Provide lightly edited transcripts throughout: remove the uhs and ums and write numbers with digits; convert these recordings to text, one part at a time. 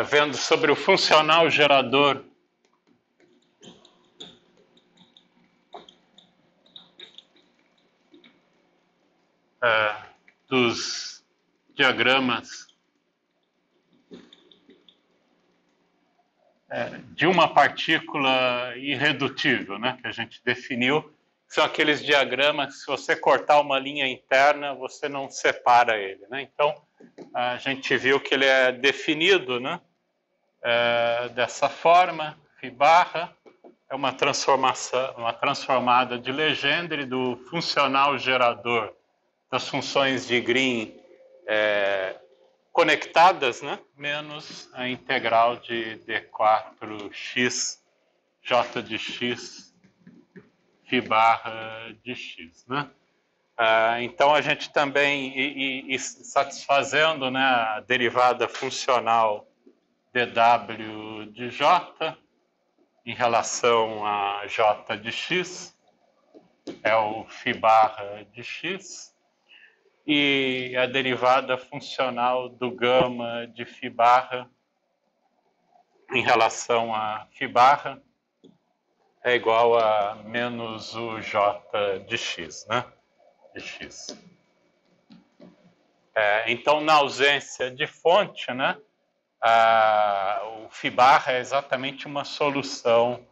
vendo sobre o funcional gerador dos diagramas de uma partícula irredutível, né, que a gente definiu. São aqueles diagramas que, se você cortar uma linha interna, você não separa ele, né? Então, a gente viu que ele é definido, né, dessa forma. Φ barra é uma transformada de Legendre do funcional gerador das funções de Green conectadas, né, menos a integral de d4x j de x φ barra de x, né? Então, a gente também, satisfazendo, né, a derivada funcional dw de j em relação a j de x, é o φ barra de x, e a derivada funcional do gama de φ barra em relação a φ barra é igual a menos o j de x, né? De x. Então, na ausência de fonte, né, o φ barra é exatamente uma solução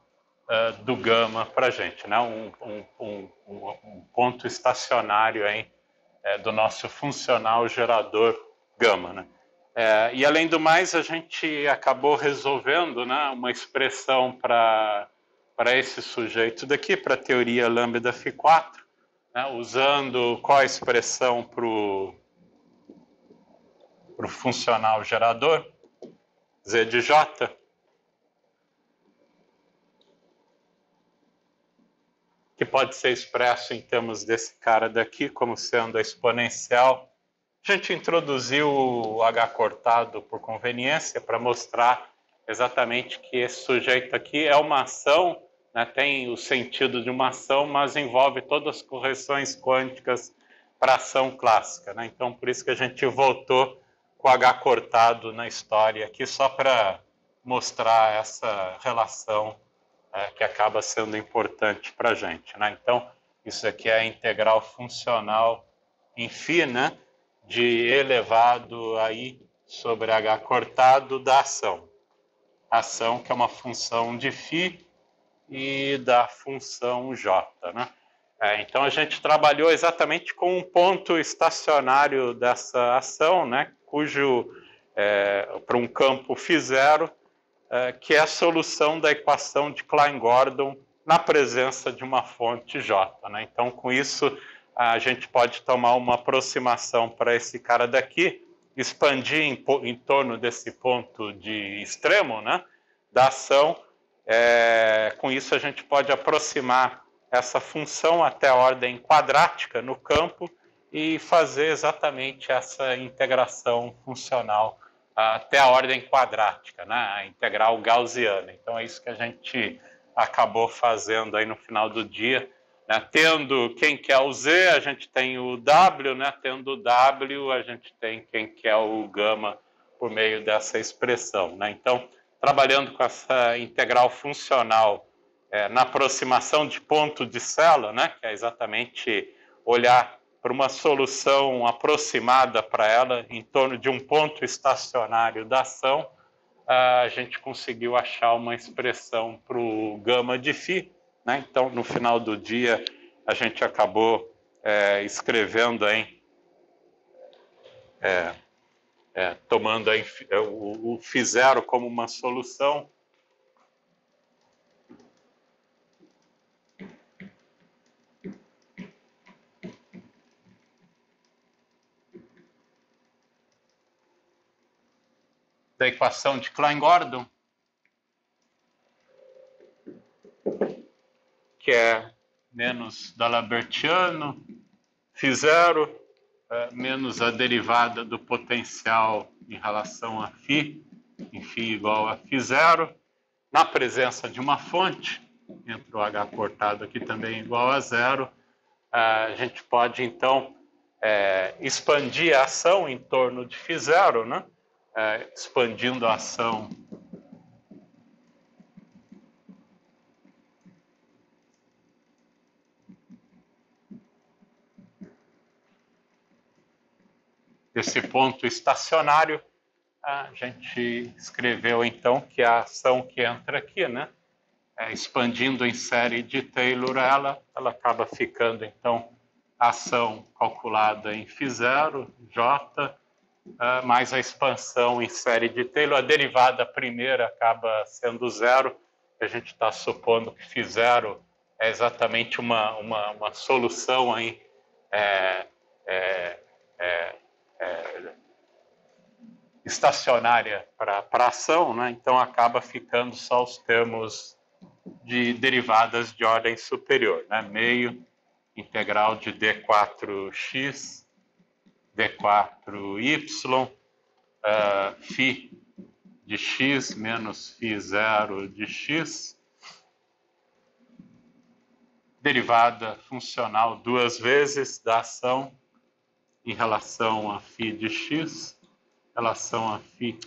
do gama para a gente, né? Um ponto estacionário aí, do nosso funcional gerador gama, né? E, além do mais, a gente acabou resolvendo, né, uma expressão para esse sujeito daqui, para a teoria lambda φ4, né, usando qual a expressão para o funcional gerador? Z de J, que pode ser expresso em termos desse cara daqui, como sendo a exponencial. A gente introduziu o H cortado por conveniência para mostrar exatamente que esse sujeito aqui é uma ação, né, tem o sentido de uma ação, mas envolve todas as correções quânticas para ação clássica, né? Então, por isso que a gente voltou com o H cortado na história aqui, só para mostrar essa relação que acaba sendo importante para a gente, né? Então, isso aqui é a integral funcional em φ, né, de elevado aí sobre H cortado da ação. Ação que é uma função de φ e da função J, né? Então, a gente trabalhou exatamente com um ponto estacionário dessa ação, né, cujo, para um campo φ0, que é a solução da equação de Klein-Gordon na presença de uma fonte J, né? Então, com isso, a gente pode tomar uma aproximação para esse cara daqui, expandir em torno desse ponto de extremo, né, da ação. Com isso, a gente pode aproximar essa função até a ordem quadrática no campo e fazer exatamente essa integração funcional até a ordem quadrática, né, a integral gaussiana. Então, é isso que a gente acabou fazendo aí no final do dia, né? Tendo quem quer o Z, a gente tem o W, né? Tendo o W, a gente tem quem quer o gama por meio dessa expressão, né? Então, trabalhando com essa integral funcional na aproximação de ponto de célula, né, que é exatamente olhar para uma solução aproximada para ela em torno de um ponto estacionário da ação, a gente conseguiu achar uma expressão para o gama de φ, né? Então, no final do dia, a gente acabou escrevendo aí, tomando aí, o φ0 como uma solução. Da equação de Klein-Gordon, que é menos D'Albertiano, φ0, menos a derivada do potencial em relação a φ, em φ igual a φ0, na presença de uma fonte, entre o H cortado aqui também igual a 0, a gente pode, então, expandir a ação em torno de φ0, né? expandindo a ação desse ponto estacionário, a gente escreveu então que a ação que entra aqui, né, expandindo em série de Taylor, ela acaba ficando então a ação calculada em φ0, J, mais a expansão em série de Taylor. A derivada primeira acaba sendo zero. A gente está supondo que φ0 é exatamente uma solução aí, estacionária para a ação, né? Então acaba ficando só os termos de derivadas de ordem superior, né? Meio integral de d4x, d4y, φ de x menos φ0 de x, derivada funcional duas vezes da ação em relação a φ de x, relação a φ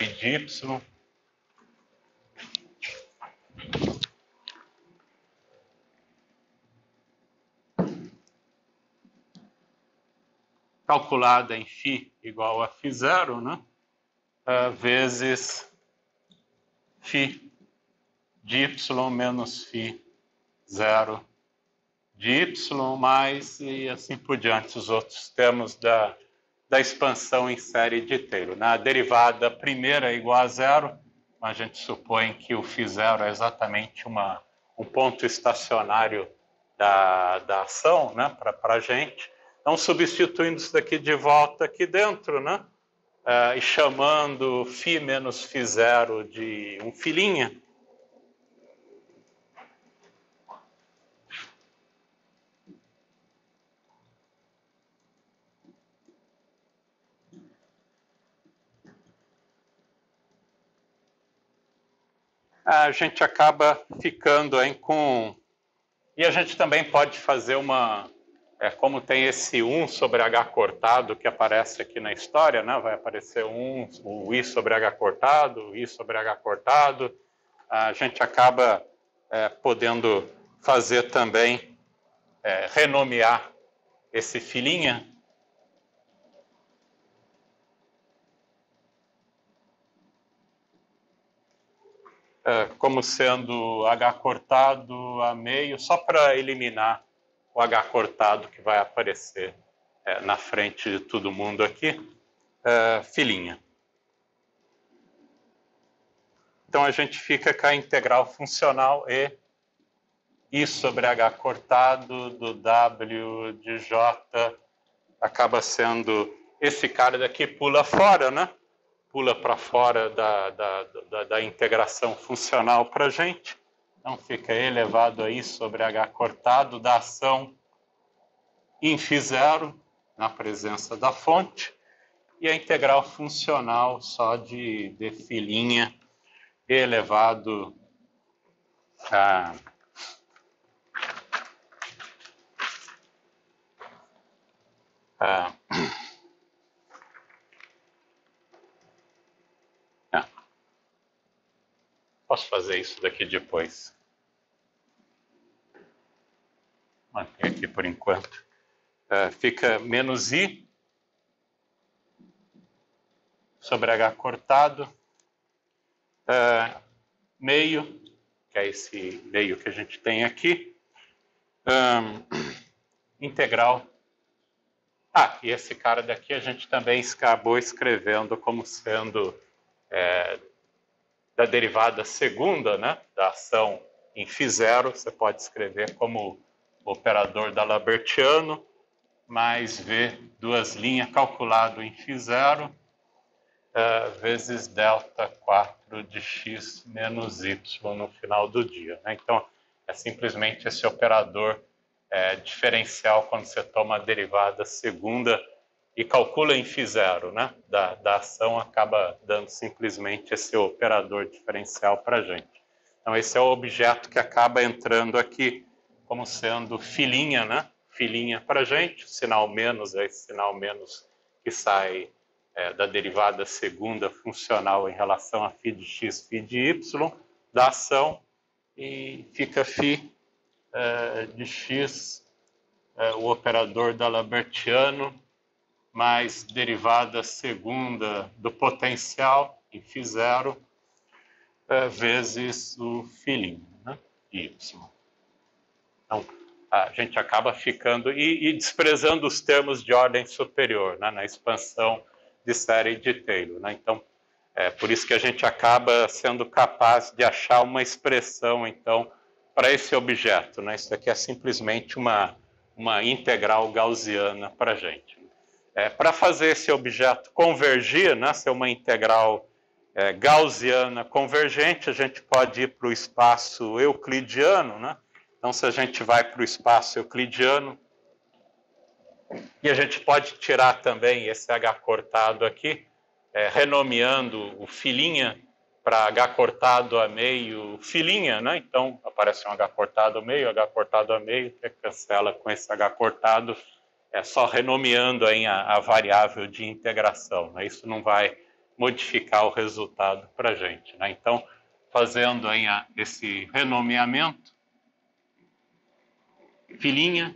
de y, calculada em φ igual a φ0, né? Vezes φ de y menos φ0 de y, mais e assim por diante, os outros termos da expansão em série de Taylor. Na derivada primeira é igual a zero, a gente supõe que o φ0 é exatamente um ponto estacionário da ação, né, para a gente. Então, substituindo isso daqui de volta aqui dentro, né, e chamando φ menos φ0 de um filinha, a gente acaba ficando aí com... E a gente também pode fazer como tem esse 1 sobre H cortado que aparece aqui na história, né? Vai aparecer o I sobre H cortado, o I sobre H cortado. A gente acaba podendo fazer também, renomear esse filinha como sendo H cortado a meio, só para eliminar o H cortado que vai aparecer na frente de todo mundo aqui, filinha. Então a gente fica com a integral funcional I sobre H cortado do W de J, acaba sendo, esse cara daqui pula fora, né? Pula para fora da integração funcional para a gente. Então fica E elevado a I sobre H cortado da ação em φ0, na presença da fonte, e a integral funcional só de filinha E elevado a posso fazer isso daqui depois. Manter aqui por enquanto. Fica menos I sobre H cortado, meio, que é esse meio que a gente tem aqui, integral. E esse cara daqui a gente também acabou escrevendo como sendo da derivada segunda, né, da ação em φ0, você pode escrever como operador da Lambertiano, mais V, duas linhas, calculado em φ0, vezes delta 4 de x menos y no final do dia, né? Então, é simplesmente esse operador diferencial quando você toma a derivada segunda e calcula em φ0, né, da ação, acaba dando simplesmente esse operador diferencial para a gente. Então, esse é o objeto que acaba entrando aqui como sendo filinha, né? Filinha para a gente, sinal menos é esse sinal menos que sai da derivada segunda funcional em relação a φ de x, φ de y, da ação, e fica φ de x, o operador d'Albertiano, mais derivada segunda do potencial em φ0, vezes o φ', né, de y. Então, a gente acaba ficando, e desprezando os termos de ordem superior, né, na expansão de série de Taylor. Né? Então, por isso que a gente acaba sendo capaz de achar uma expressão, então, para esse objeto. Né? Isso aqui é simplesmente uma integral gaussiana para a gente. Para fazer esse objeto convergir, né, ser uma integral gaussiana convergente, a gente pode ir para o espaço euclidiano. Né? Então, se a gente vai para o espaço euclidiano, e a gente pode tirar também esse H cortado aqui, renomeando o filinha para H cortado a meio filinha, né? Então, aparece um H cortado a meio, que cancela com esse H cortado, só renomeando aí a variável de integração. Né? Isso não vai modificar o resultado para a gente. Né? Então, fazendo aí esse renomeamento, filinha,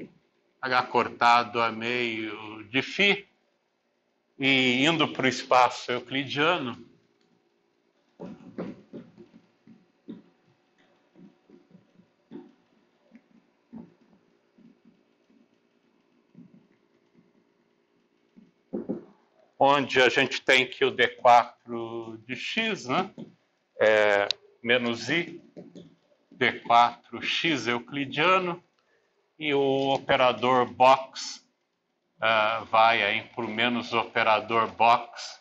H cortado a meio de φ, e indo para o espaço euclidiano, onde a gente tem que o d4 de x, né, menos i, d4x euclidiano, e o operador box vai aí para o menos operador box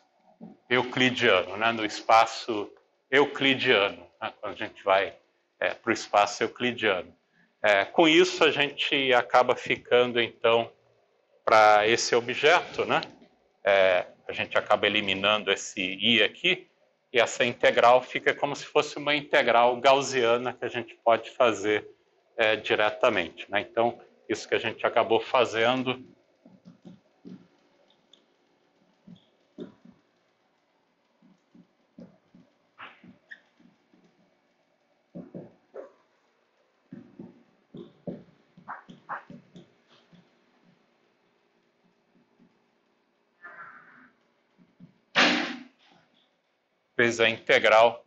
euclidiano, né, no espaço euclidiano, né, quando a gente vai para o espaço euclidiano. Com isso, a gente acaba ficando, então, para esse objeto, né, a gente acaba eliminando esse i aqui, e essa integral fica como se fosse uma integral gaussiana que a gente pode fazer diretamente. Né? Então, isso que a gente acabou fazendo fez a integral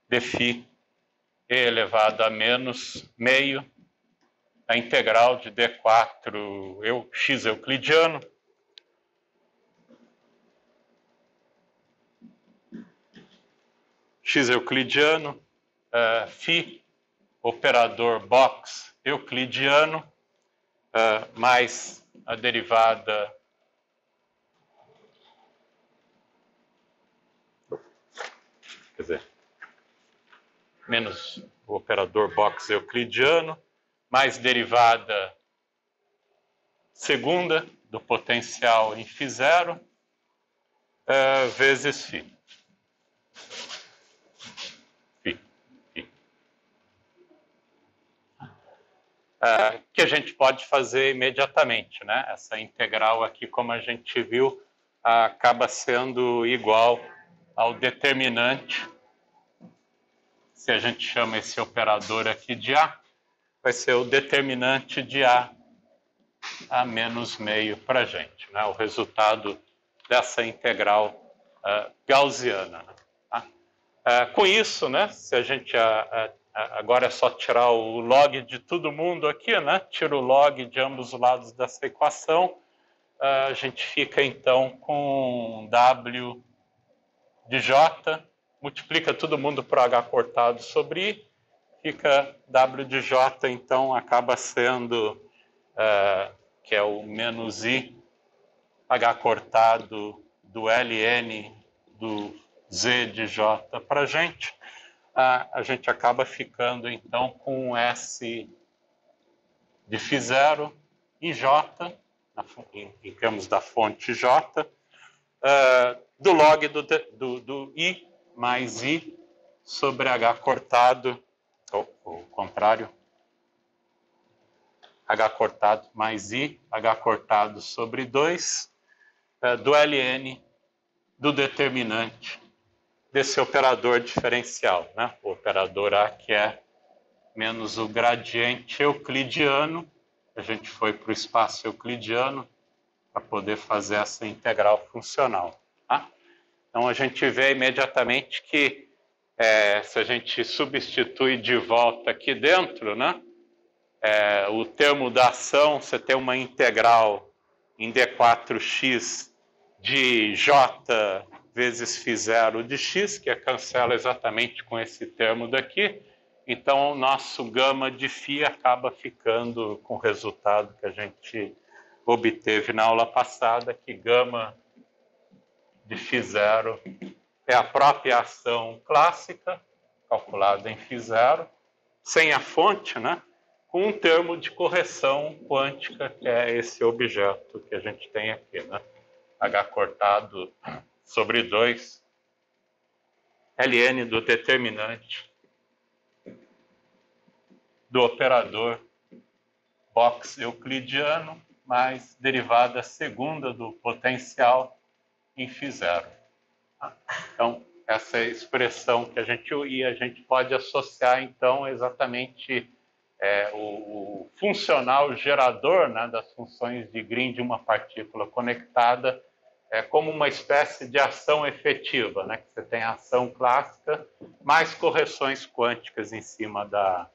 de φ e elevado a menos meio, a integral de d4 x euclidiano, x euclidiano, φ, operador box euclidiano, mais a derivada menos o operador box euclidiano, mais derivada segunda do potencial em φ0, vezes φ. Que a gente pode fazer imediatamente, né? Essa integral aqui, como a gente viu, acaba sendo igual ao determinante. Se a gente chama esse operador aqui de A, vai ser o determinante de A menos meio para a gente, né? O resultado dessa integral gaussiana. Tá? Com isso, né, se a gente agora é só tirar o log de todo mundo aqui, né? Tira o log de ambos os lados dessa equação, a gente fica então com W de J, multiplica todo mundo por H cortado sobre I, fica W de J, então acaba sendo, que é o menos I, H cortado do ln do Z de J para a gente acaba ficando então com S de φ0 e J, em termos da fonte J, do log do I mais I sobre H cortado, ou o contrário, H cortado mais I, H cortado sobre 2, do ln do determinante desse operador diferencial, né? O operador A, que é menos o gradiente euclidiano. A gente foi para o espaço euclidiano para poder fazer essa integral funcional. Tá? Então, a gente vê imediatamente que se a gente substitui de volta aqui dentro, né? O termo da ação, você tem uma integral em D4x de J vezes φ0 de x, que cancela exatamente com esse termo daqui. Então, o nosso gama de φ acaba ficando com o resultado que a gente obteve na aula passada, que gama de φ0 é a própria ação clássica, calculada em φ0, sem a fonte, né? Com um termo de correção quântica, que é esse objeto que a gente tem aqui, né? H cortado sobre 2, ln do determinante do operador box euclidiano mais derivada segunda do potencial em φ0. Então, essa expressão que a gente pode associar, então, exatamente o funcional gerador, né, das funções de Green de uma partícula conectada como uma espécie de ação efetiva, né, que você tem a ação clássica mais correções quânticas em cima da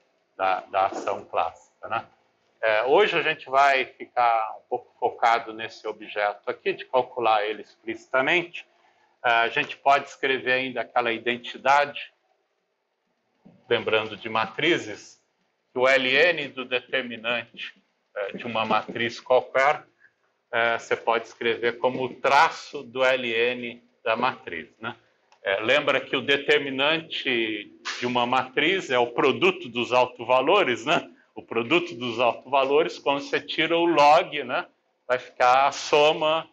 ação clássica, né? Hoje a gente vai ficar um pouco focado nesse objeto aqui, de calcular ele explicitamente. A gente pode escrever ainda aquela identidade, lembrando de matrizes, que o ln do determinante de uma matriz qualquer, você pode escrever como o traço do ln da matriz, né? Lembra que o determinante de uma matriz é o produto dos autovalores, né? O produto dos autovalores, quando você tira o log, né, vai ficar a soma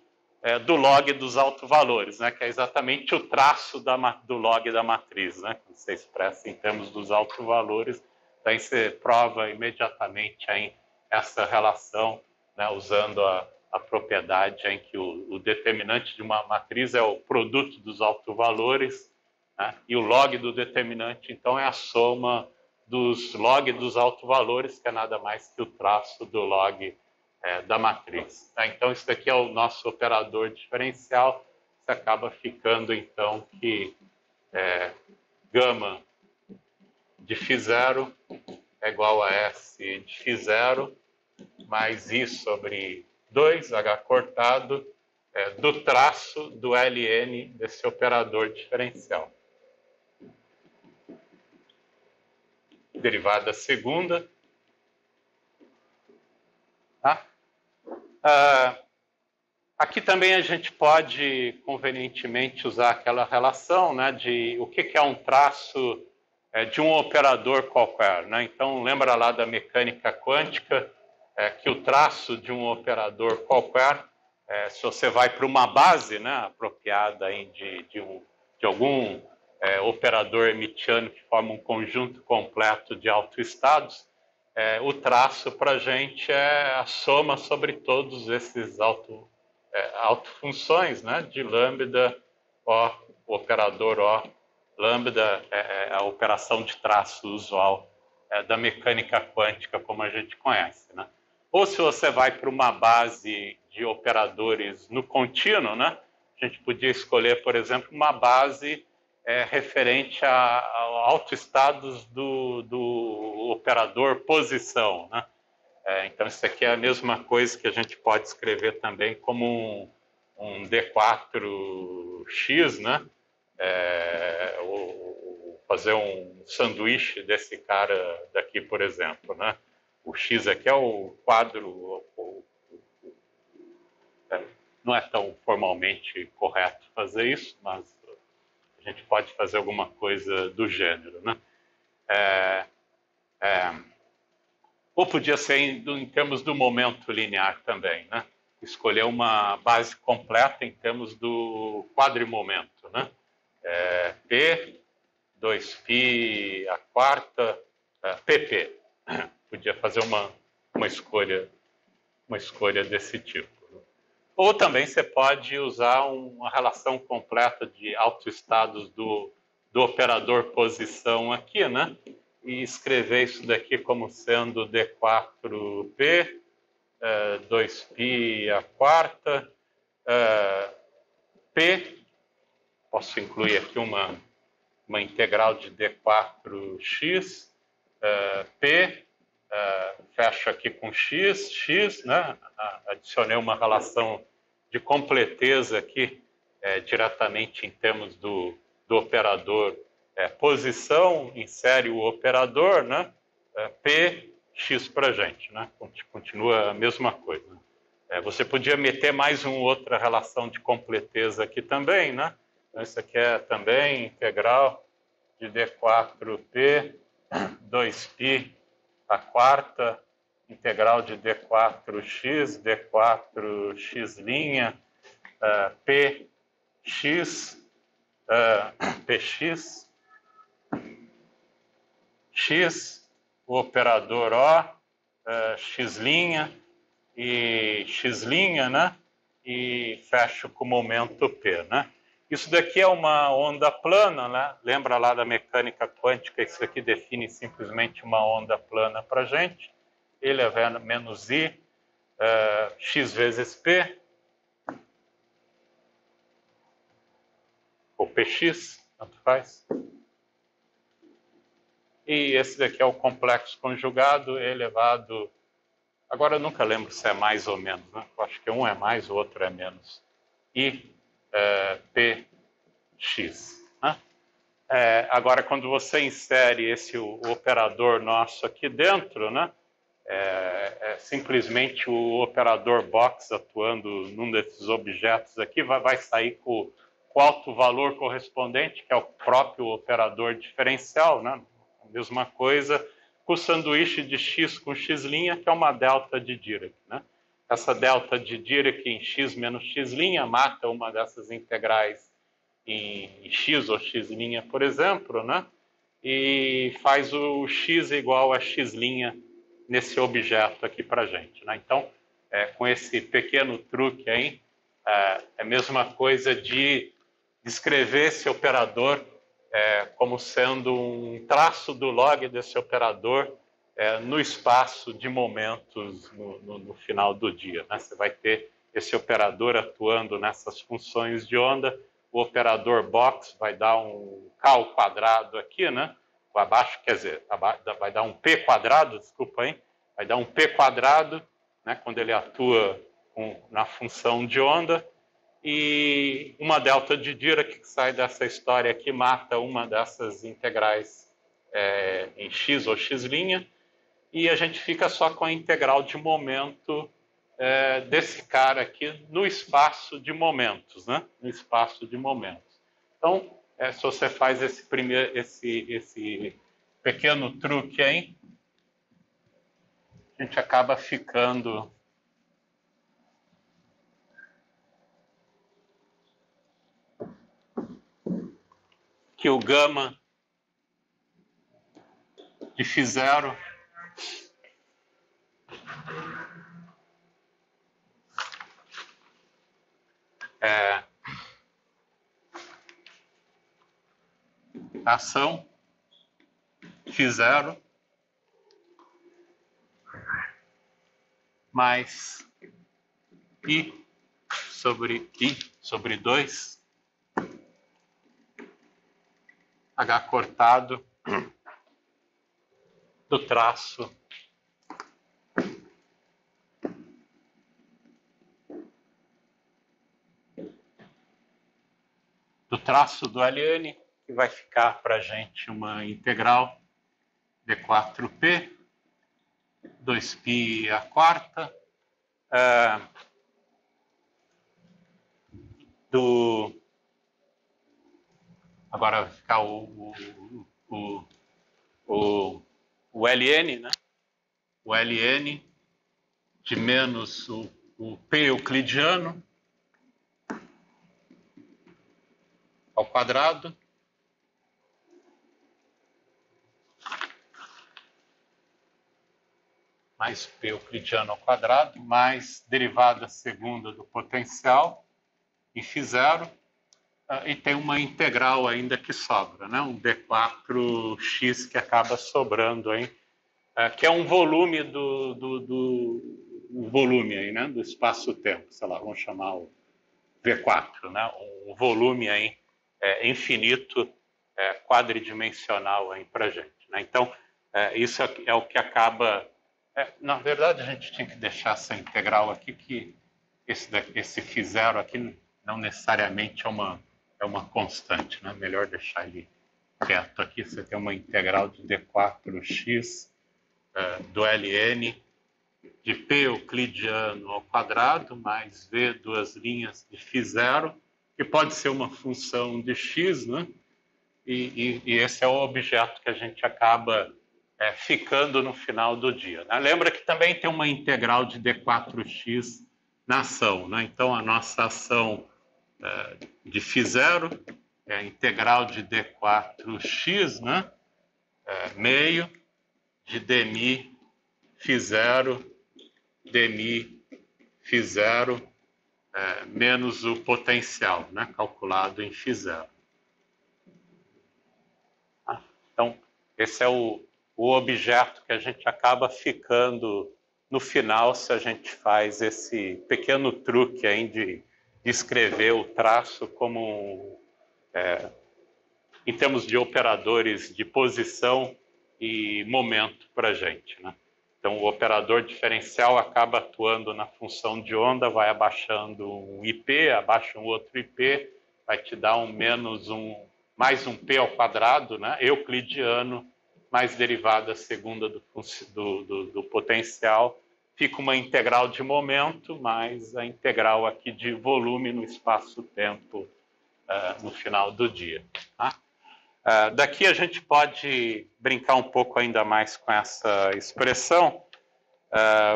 do log dos autovalores, né, que é exatamente o traço do log da matriz, né, que você expressa em termos dos autovalores. Daí você prova imediatamente aí essa relação, né, usando a propriedade em que o determinante de uma matriz é o produto dos autovalores, né, e o log do determinante, então, é a soma dos log dos autovalores, que é nada mais que o traço do log da matriz. Tá? Então, isso daqui é o nosso operador diferencial. Você acaba ficando, então, que gama de φ0 é igual a S de φ0 mais I sobre 2, H cortado, do traço do ln desse operador diferencial. Derivada segunda. Tá? Aqui também a gente pode convenientemente usar aquela relação, né, de o que é um traço de um operador qualquer, né? Então, lembra lá da mecânica quântica, que o traço de um operador qualquer, se você vai para uma base, né, apropriada aí de algum operador emitiano que forma um conjunto completo de autoestados, o traço para a gente é a soma sobre todos esses autofunções, né, de lambda, O, o operador O, lambda é a operação de traço usual da mecânica quântica, como a gente conhece, né? Ou se você vai para uma base de operadores no contínuo, né, a gente podia escolher, por exemplo, uma base referente a autoestados do operador posição, né? Então, isso aqui é a mesma coisa que a gente pode escrever também como um D4x, né? Ou fazer um sanduíche desse cara daqui, por exemplo, né? O x aqui é o quadro, não é tão formalmente correto fazer isso, mas a gente pode fazer alguma coisa do gênero, né? Ou podia ser em termos do momento linear também, né? Escolher uma base completa em termos do quadrimomento, né? P, 2π a quarta, pp. Podia fazer uma escolha desse tipo. Ou também você pode usar uma relação completa de autoestados do operador posição aqui, né? E escrever isso daqui como sendo D4P, 2π à quarta, P, posso incluir aqui uma integral de D4x, P, fecho aqui com x, né? Adicionei uma relação de completeza aqui, diretamente em termos do operador posição, insere o operador, né? P, x para a gente, né? Continua a mesma coisa. Você podia meter mais uma outra relação de completeza aqui também, né? Então, isso aqui é também integral de D4P, 2π à quarta, integral de D4x, D4x', Px, Px, x, o operador O, x' e x', né? E fecho com o momento P, né? Isso daqui é uma onda plana, né? Lembra lá da mecânica quântica, isso aqui define simplesmente uma onda plana para a gente. Ele é menos I, x vezes P, ou Px, tanto faz. E esse daqui é o complexo conjugado elevado... Agora eu nunca lembro se é mais ou menos, né? Eu acho que um é mais, o outro é menos. I, Px, né? Agora, quando você insere o operador nosso aqui dentro, né? Simplesmente o operador box atuando num desses objetos aqui vai sair com o alto valor correspondente, que é o próprio operador diferencial, né? A mesma coisa com o sanduíche de x com x', que é uma delta de Dirac, né? Essa delta de Dirac em x menos x' mata uma dessas integrais em x ou x', por exemplo, né? E faz o x igual a x' nesse objeto aqui para a gente, né? Então, com esse pequeno truque aí, é a mesma coisa de descrever esse operador como sendo um traço do log desse operador no espaço de momentos no final do dia, né? Você vai ter esse operador atuando nessas funções de onda, o operador box vai dar um k ao quadrado aqui, né? Abaixo, quer dizer, vai dar um p quadrado, desculpa aí, vai dar um p quadrado, né, quando ele atua na função de onda, e uma delta de Dirac que sai dessa história aqui mata uma dessas integrais em x ou x', e a gente fica só com a integral de momento desse cara aqui no espaço de momentos, né? No espaço de momentos. Então, se você faz esse pequeno truque aí, a gente acaba ficando que o gama de φ0 ação φ0 mais I sobre 2 H cortado do traço do ln, que vai ficar para a gente uma integral d4p, 2π à quarta, agora vai ficar o ln, né? O ln de menos o p euclidiano ao quadrado mais P euclidiano ao quadrado, mais derivada segunda do potencial, e φ0, e tem uma integral ainda que sobra, né? Um d4x que acaba sobrando aí, que é um volume um volume aí, né? Do espaço-tempo, sei lá, vamos chamar o V4, né? Um volume aí infinito, quadridimensional aí para gente, né? Então, isso é o que acaba... na verdade, a gente tinha que deixar essa integral aqui, que esse φ0 aqui não necessariamente é uma constante, né? Melhor deixar ele quieto aqui. Você tem uma integral de d4x do ln de P euclidiano ao quadrado mais V duas linhas de φ0, que pode ser uma função de x, né? E esse é o objeto que a gente acaba ficando no final do dia, né? Lembra que também tem uma integral de d4x na ação, né? Então a nossa ação de φ0 é a integral de d4x, né? Meio de dmi φ0 dmi φ0 menos o potencial, né? Calculado em φ0. Então, esse é o objeto que a gente acaba ficando no final se a gente faz esse pequeno truque aí de escrever o traço como em termos de operadores de posição e momento para a gente, né? Então, o operador diferencial acaba atuando na função de onda, vai abaixando um IP, abaixa um outro IP, vai te dar mais um P ao quadrado, né? Euclidiano, mais derivada segunda do potencial, fica uma integral de momento, mais a integral aqui de volume no espaço-tempo no final do dia. Tá? Daqui a gente pode brincar um pouco ainda mais com essa expressão.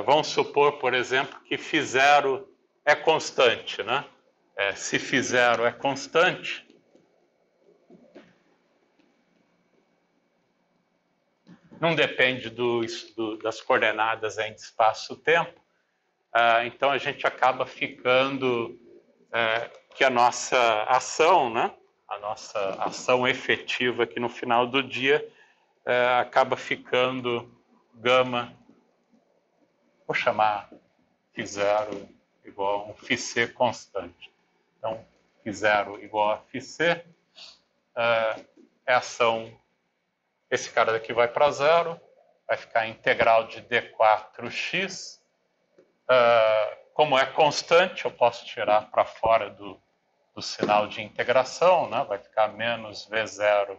Vamos supor, por exemplo, que φ0 é constante, né? Se φ0 é constante, não depende das coordenadas em espaço-tempo, então a gente acaba ficando que a nossa ação, né? A nossa ação efetiva aqui no final do dia acaba ficando gama, vou chamar φ0 igual a um φc constante. Então, φ0 igual a φc, é ação, esse cara daqui vai para zero, vai ficar a integral de d4x, como é constante, eu posso tirar para fora do sinal de integração, né? Vai ficar menos V0,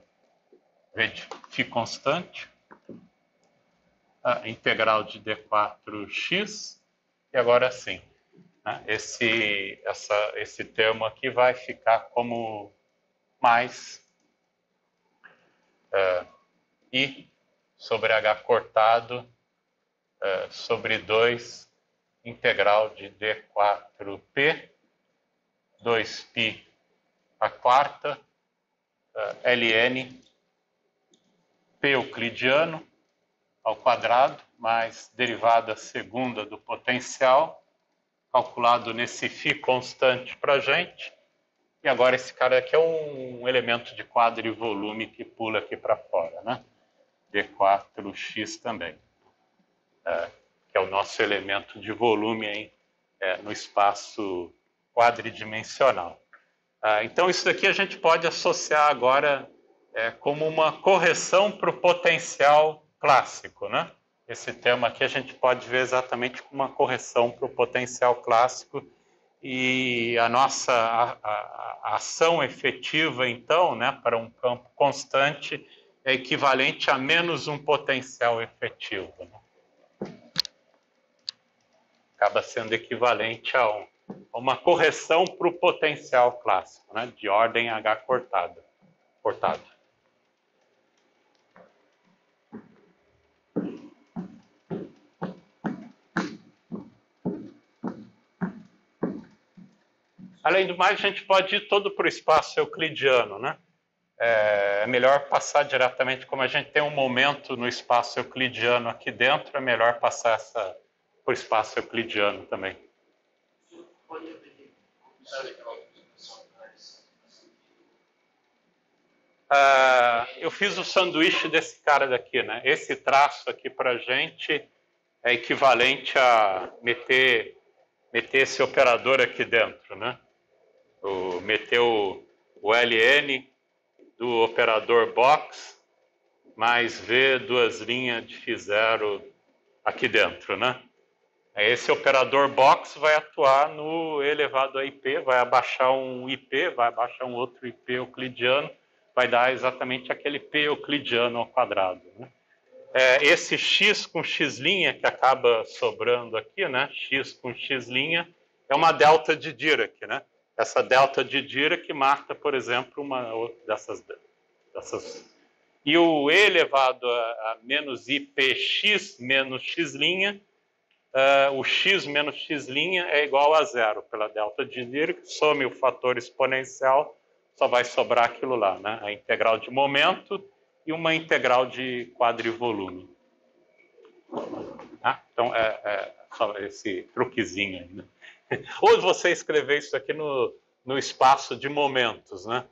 V de φ constante, integral de d4x, e agora sim, né? Esse termo aqui vai ficar como mais I sobre H cortado sobre 2 integral de d4p, 2π a quarta, ln p euclidiano ao quadrado, mais derivada segunda do potencial, calculado nesse φ constante para a gente. E agora esse cara aqui é um elemento de quadrivolume que pula aqui para fora, né? d4x também, que é o nosso elemento de volume aí, no espaço quadridimensional. Então isso daqui a gente pode associar agora como uma correção para o potencial clássico, né? Esse termo aqui a gente pode ver exatamente como uma correção para o potencial clássico, e a nossa a ação efetiva, então, né, para um campo constante é equivalente a menos um potencial efetivo, né? Acaba sendo equivalente a uma correção para o potencial clássico, né, de ordem H cortado. Além do mais, a gente pode ir todo para o espaço euclidiano, né? é melhor passar diretamente, como a gente tem um momento no espaço euclidiano aqui dentro, é melhor passar por espaço euclidiano também. Eu fiz o sanduíche desse cara daqui, né? Esse traço aqui para a gente é equivalente a meter esse operador aqui dentro, né? Meter o ln do operador box mais v duas linhas de φ0 aqui dentro, né? Esse operador box vai atuar no E elevado a IP, vai abaixar um IP, vai abaixar um outro IP euclidiano, vai dar exatamente aquele P euclidiano ao quadrado, né? Esse x com x' que acaba sobrando aqui, né? X com x' é uma delta de Dirac, né? Essa delta de Dirac marca, por exemplo, uma dessas. E o E elevado a menos IPx menos x', o x menos x' é igual a zero pela delta de Dirac, some o fator exponencial, só vai sobrar aquilo lá, né? A integral de momento e uma integral de quadrivolume. Então, só esse truquezinho aí, né? Ou você escrever isso aqui no espaço de momentos, né?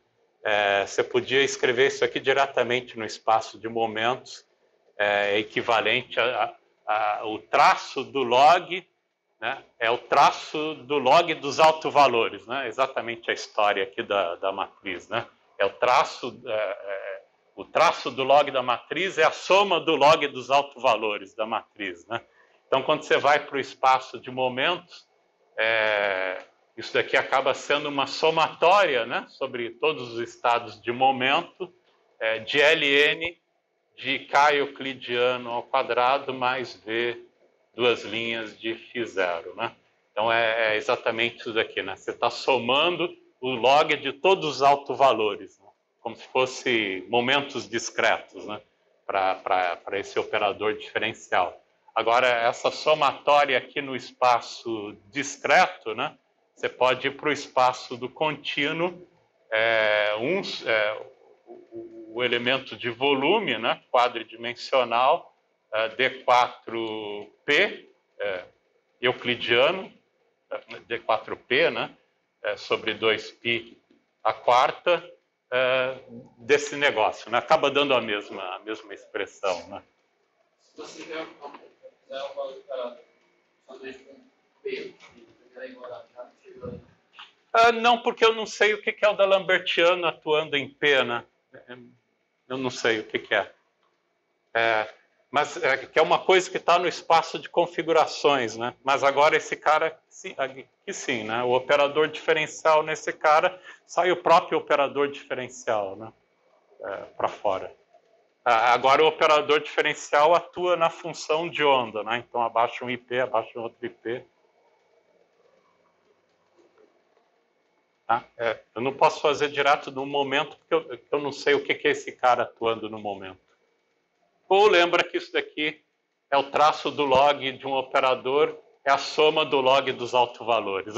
Você podia escrever isso aqui diretamente no espaço de momentos, equivalente o traço do log, né? É o traço do log dos autovalores, né? Exatamente a história aqui da matriz, né? É o traço do log da matriz é a soma do log dos autovalores da matriz, né? Então, quando você vai para o espaço de momentos, isso daqui acaba sendo uma somatória, né, sobre todos os estados de momento, de ln de K euclidiano ao quadrado mais V duas linhas de φ0, né? Então, é exatamente isso daqui, né? Você está somando o log de todos os autovalores, né? Como se fosse momentos discretos, né? Para esse operador diferencial. Agora, essa somatória aqui no espaço discreto, né? Você pode ir para o espaço do contínuo, o elemento de volume, né? Quadridimensional, D4P, euclidiano, D4P, né? Sobre 2π a quarta, desse negócio, né? Acaba dando a mesma expressão, né? Se você quer um valor para sanduíche com P, não, porque eu não sei o que é o D'Alembertiano atuando em P, né? Eu não sei o que é. Mas que é uma coisa que está no espaço de configurações, né? Mas agora esse cara, aqui sim, né? O operador diferencial nesse cara sai o próprio operador diferencial, né? Para fora. Agora o operador diferencial atua na função de onda, né? Então abaixa um IP, abaixa um outro IP. Eu não posso fazer direto no momento, porque eu não sei o que é esse cara atuando no momento. Ou lembra que isso daqui é o traço do log de um operador, é a soma do log dos autovalores.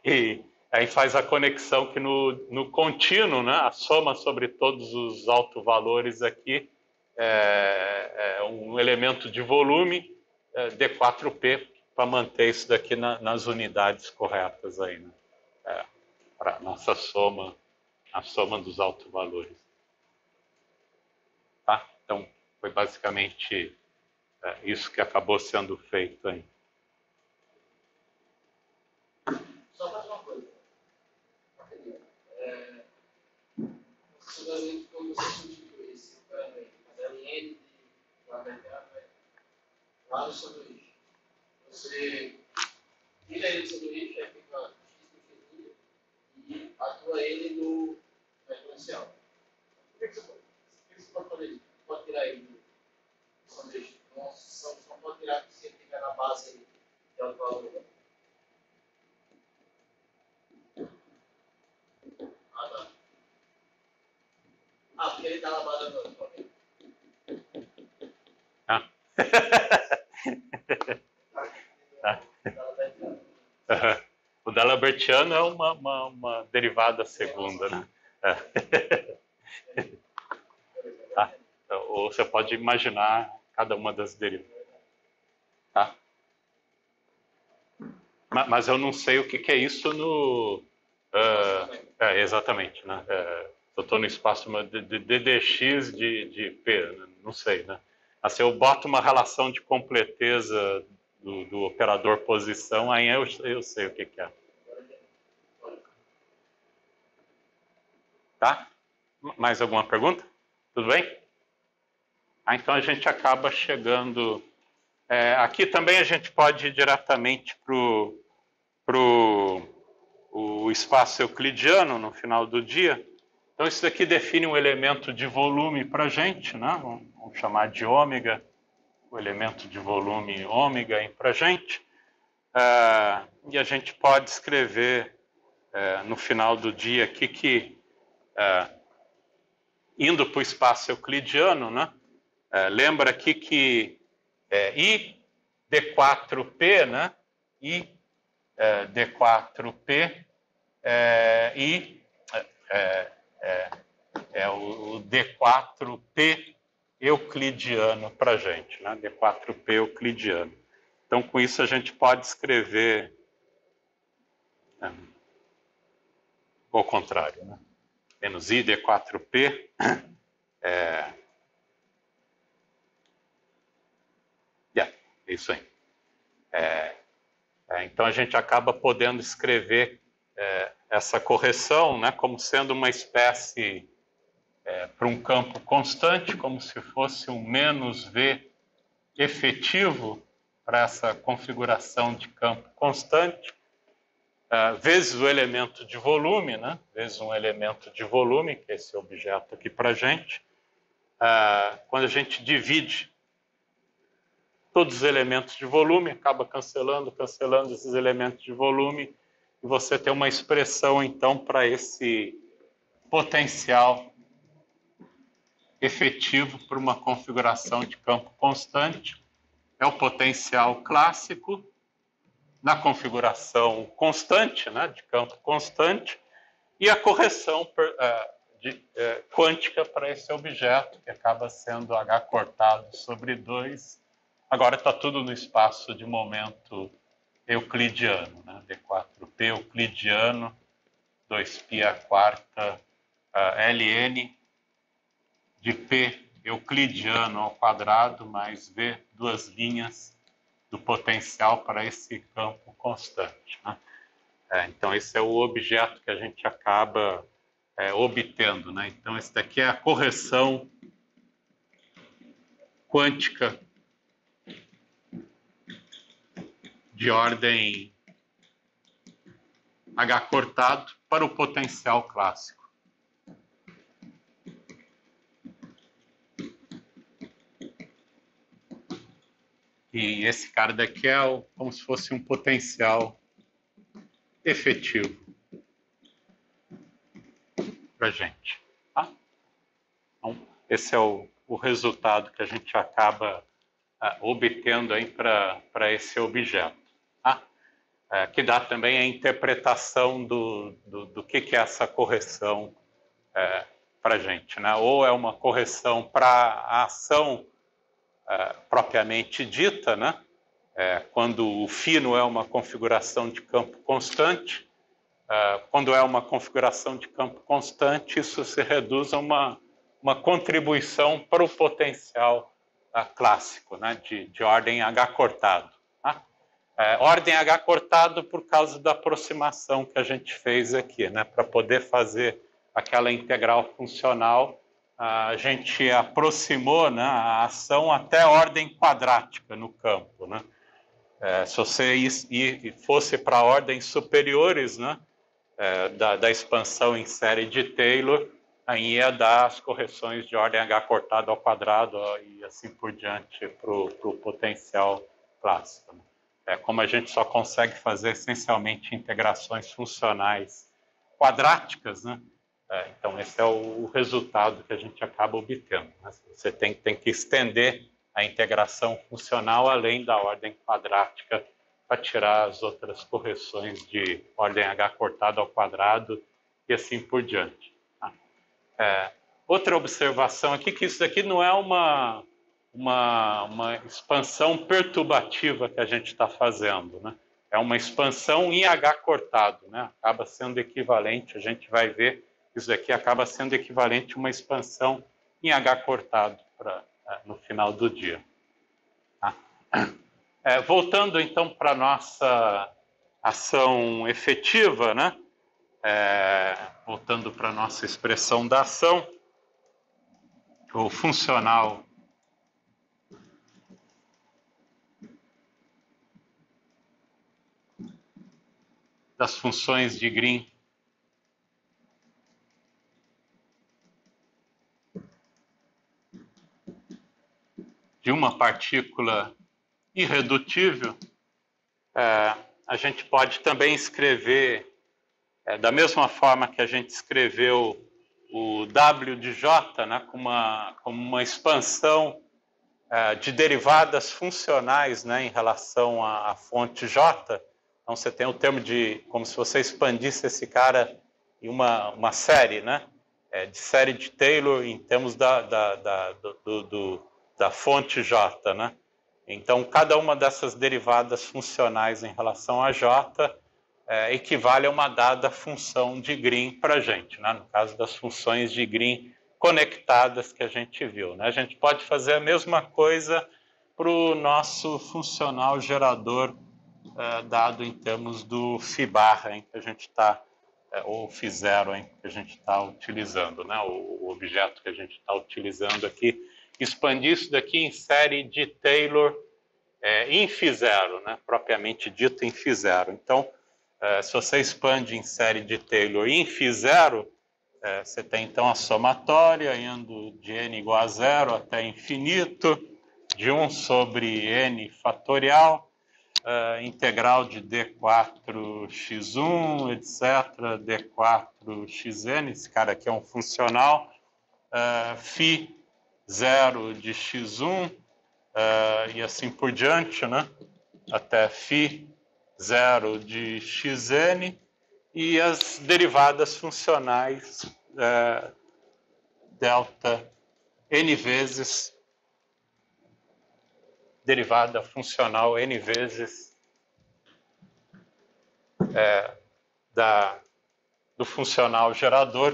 E aí faz a conexão que no contínuo, né, a soma sobre todos os autovalores aqui é um elemento de volume, D4P, para manter isso daqui nas unidades corretas aí, né? Para nossa soma, a soma dos autovalores. Tá? Então, foi basicamente isso que acabou sendo feito aí. Só mais uma coisa. Como você substitui esse parâmetro, mas LN de lá no sanduíche. Você tira ele do sanduíche, aí fica X e atua ele no exponencial. Por que você pode fazer isso? Pode tirar ele do sanduíche. Só pode tirar se ele ficar na base de alto valor. Porque ele está na base do O D'Alembertiano é uma derivada segunda, né? ou você pode imaginar cada uma das derivadas. Tá? Mas eu não sei o que é isso no... exatamente, né? Eu estou no espaço de DDX de P, né? Não sei, né? Assim, eu boto uma relação de completeza do operador posição, aí eu sei o que é. Tá? Mais alguma pergunta? Tudo bem? Então a gente acaba chegando... aqui também a gente pode ir diretamente para o espaço euclidiano no final do dia. Então isso daqui define um elemento de volume para a gente, né? Vamos chamar de ômega, o elemento de volume ômega para a gente. E a gente pode escrever no final do dia aqui que, indo para o espaço euclidiano, né? Lembra aqui que I D4P, né? I D4P o D4P euclidiano para a gente, né? D4P euclidiano. Então, com isso, a gente pode escrever ao contrário, né? Menos I D4P é isso aí. Então, a gente acaba podendo escrever essa correção, né, como sendo uma espécie para um campo constante, como se fosse um menos V efetivo para essa configuração de campo constante, vezes o elemento de volume, né, vezes um elemento de volume, que é esse objeto aqui para a gente. Quando a gente divide todos os elementos de volume, acaba cancelando esses elementos de volume, e você tem uma expressão, então, para esse potencial efetivo para uma configuração de campo constante. É o potencial clássico na configuração constante, né, de campo constante, e a correção quântica para esse objeto, que acaba sendo H cortado sobre 2. Agora está tudo no espaço de momento euclidiano, né? D4P euclidiano, 2π a quarta ln de P euclidiano ao quadrado mais V, duas linhas do potencial para esse campo constante, né? Então, esse é o objeto que a gente acaba obtendo, né? Então, esse daqui é a correção quântica de ordem H cortado para o potencial clássico. E esse cara daqui é como se fosse um potencial efetivo para a gente. Tá? Então, esse é o resultado que a gente acaba obtendo aí para esse objeto. Tá? Que dá também a interpretação do que é essa correção para a gente, né? Ou é uma correção para a ação propriamente dita, né? Quando o φ é uma configuração de campo constante. Quando é uma configuração de campo constante, isso se reduz a uma contribuição para o potencial clássico, né? de ordem H cortado. Tá? Ordem H cortado por causa da aproximação que a gente fez aqui, né? Para poder fazer aquela integral funcional, a gente aproximou, né, a ação até ordem quadrática no campo, né? Se você fosse para ordens superiores, né, da expansão em série de Taylor, aí ia dar as correções de ordem H cortado ao quadrado e assim por diante para o potencial clássico, né? Como a gente só consegue fazer essencialmente integrações funcionais quadráticas, né? Então, esse é o resultado que a gente acaba obtendo, né? Você tem que estender a integração funcional além da ordem quadrática para tirar as outras correções de ordem H cortado ao quadrado e assim por diante. Tá? Outra observação aqui, que isso daqui não é uma expansão perturbativa que a gente está fazendo, né? É uma expansão em H cortado, né? Acaba sendo equivalente, a gente vai ver, isso daqui acaba sendo equivalente a uma expansão em H cortado no final do dia. Tá? Voltando então para a nossa ação efetiva, né? Voltando para a nossa expressão da ação, ou funcional das funções de Green de uma partícula irredutível, a gente pode também escrever, da mesma forma que a gente escreveu o W de J, né, como uma expansão de derivadas funcionais, né, em relação à fonte J. Então você tem o termo de, como se você expandisse esse cara em uma série, né, de série de Taylor em termos da fonte J, né? Então, cada uma dessas derivadas funcionais em relação a J equivale a uma dada função de Green para a gente, né? No caso das funções de Green conectadas que a gente viu, né? A gente pode fazer a mesma coisa para o nosso funcional gerador dado em termos do φ barra em que a gente está, ou φ zero em que a gente está utilizando, né? O objeto que a gente está utilizando aqui. Expandir isso daqui em série de Taylor em φ zero, né? Propriamente dito em φ zero. Então, se você expande em série de Taylor em φ zero, você tem então a somatória indo de n igual a zero até infinito, de 1 sobre n fatorial, integral de d4x1, etc., d4xn, esse cara aqui é um funcional, φ zero de x1, e assim por diante, né? Até φ zero de xn, e as derivadas funcionais delta n vezes, derivada funcional n vezes do funcional gerador,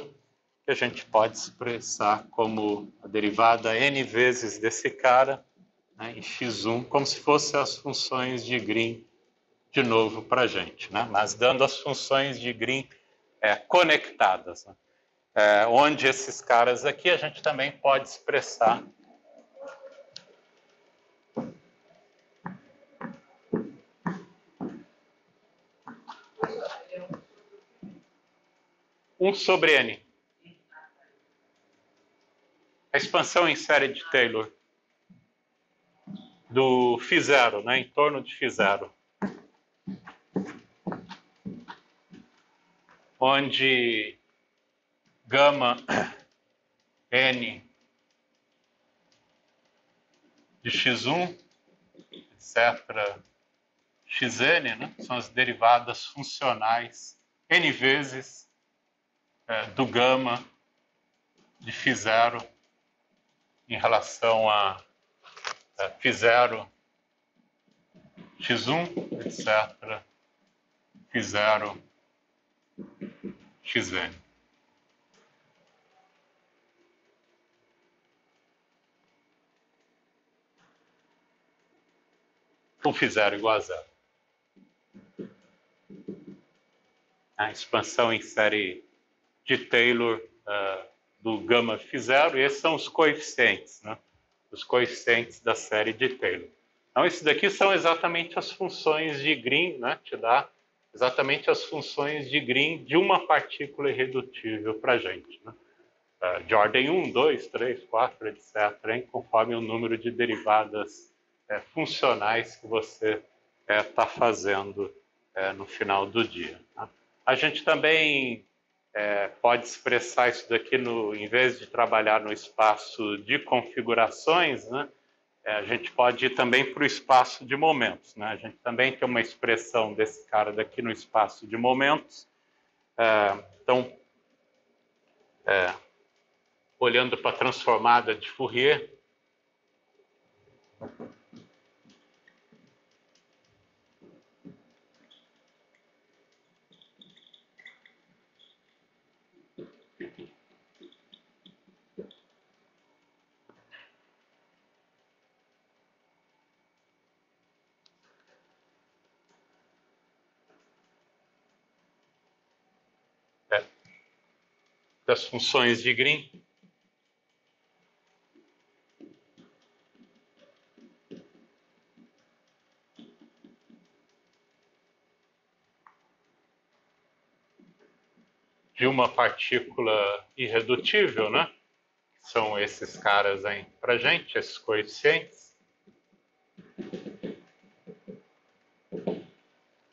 que a gente pode expressar como a derivada n vezes desse cara, né, em x1, como se fossem as funções de Green de novo para a gente, né? Mas dando as funções de Green conectadas, né? Onde esses caras aqui a gente também pode expressar um sobre n. A expansão em série de Taylor do φ zero, né, em torno de φ zero, onde gama n de x1, etc., xn, né, são as derivadas funcionais n vezes do gama de φ zero em relação a φ zero x1, etc., φ zero xn. Com φ zero igual a zero. A expansão em série de Taylor do gama φ zero, e esses são os coeficientes, né? Os coeficientes da série de Taylor. Então, esses daqui são exatamente as funções de Green, né? Te dá exatamente as funções de Green de uma partícula irredutível para a gente, né? De ordem 1, 2, 3, 4, etc., hein? Conforme o número de derivadas funcionais que você está fazendo no final do dia. Tá? A gente também pode expressar isso daqui, em vez de trabalhar no espaço de configurações, né? A gente pode ir também para o espaço de momentos, né? A gente também tem uma expressão desse cara daqui no espaço de momentos. Então, olhando para a transformada de Fourier. Das funções de Green. De uma partícula irredutível, né? São esses caras aí para gente, esses coeficientes.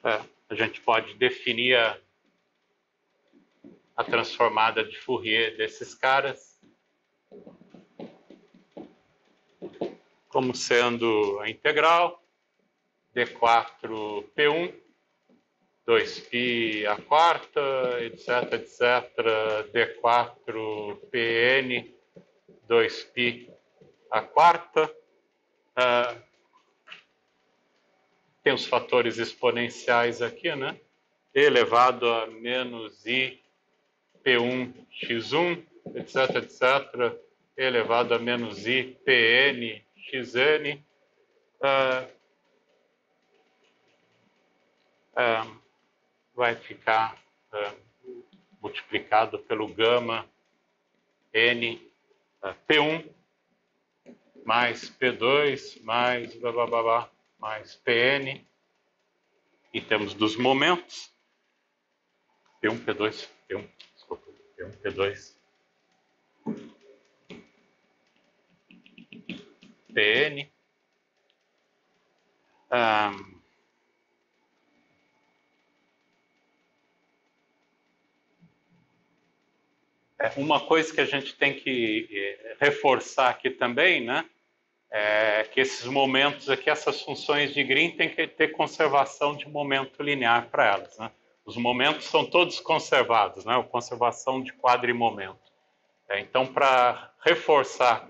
A gente pode definir a transformada de Fourier desses caras como sendo a integral d4p1, 2π a quarta, etc, d4pn, 2π a quarta. Tem os fatores exponenciais aqui, né? E elevado a menos i p1x1, etc, e elevado a menos i pn xn. Vai ficar multiplicado pelo gama n p1 mais p2 mais blá blá blá blá mais pn, em termos dos momentos, p1, p2, p1, desculpa, p1, p2, pn. Uma coisa que a gente tem que reforçar aqui também, né? É que esses momentos aqui, essas funções de Green, tem que ter conservação de momento linear para elas, né? Os momentos são todos conservados, né? Conservação de quadrimomento. Então, para reforçar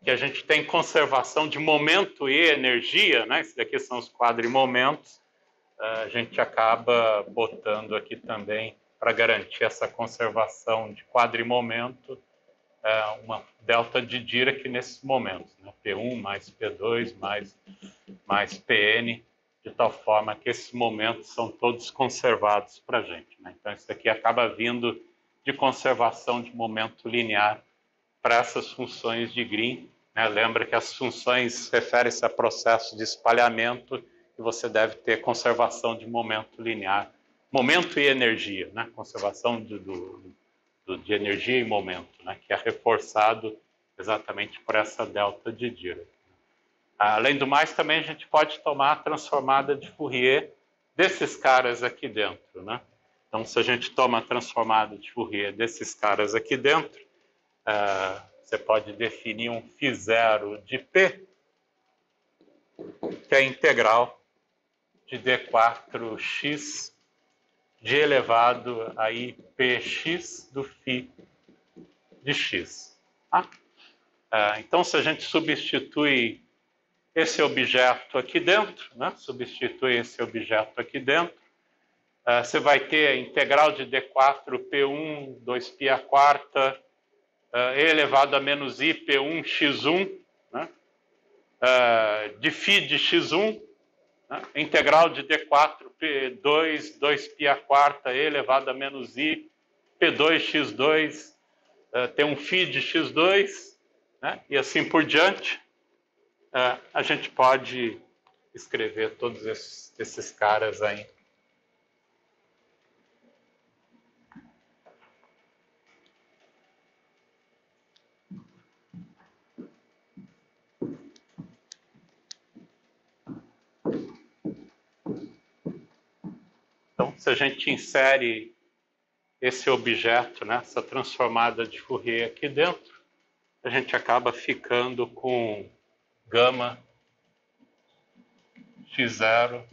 que a gente tem conservação de momento e energia, né? Esses daqui são os quadrimomentos, a gente acaba botando aqui também, para garantir essa conservação de quadrimomento, uma delta de Dirac nesses momentos, né? P1 mais P2 mais Pn, de tal forma que esses momentos são todos conservados para a gente, né? Então, isso aqui acaba vindo de conservação de momento linear para essas funções de Green, né? Lembra que as funções referem-se a processo de espalhamento e você deve ter conservação de momento linear, momento e energia, né? Conservação de energia e momento, né? Que é reforçado exatamente por essa delta de Dirac. Além do mais, também a gente pode tomar a transformada de Fourier desses caras aqui dentro, né? Então, se a gente toma a transformada de Fourier desses caras aqui dentro, você pode definir um φ0 de P, que é a integral de d4x de elevado a ipx do φ de x. Então, se a gente substitui esse objeto aqui dentro, né? Substitui esse objeto aqui dentro, você vai ter a integral de d4p1, 2π a quarta, e elevado a menos i p1x1, né? De φ de x1, né? Integral de d4p2, 2π a quarta, e elevado a menos i p2x2, tem um φ de x2, né? E assim por diante. A gente pode escrever todos esses caras aí. Então, se a gente insere esse objeto, né, essa transformada de Fourier aqui dentro, a gente acaba ficando com gama x0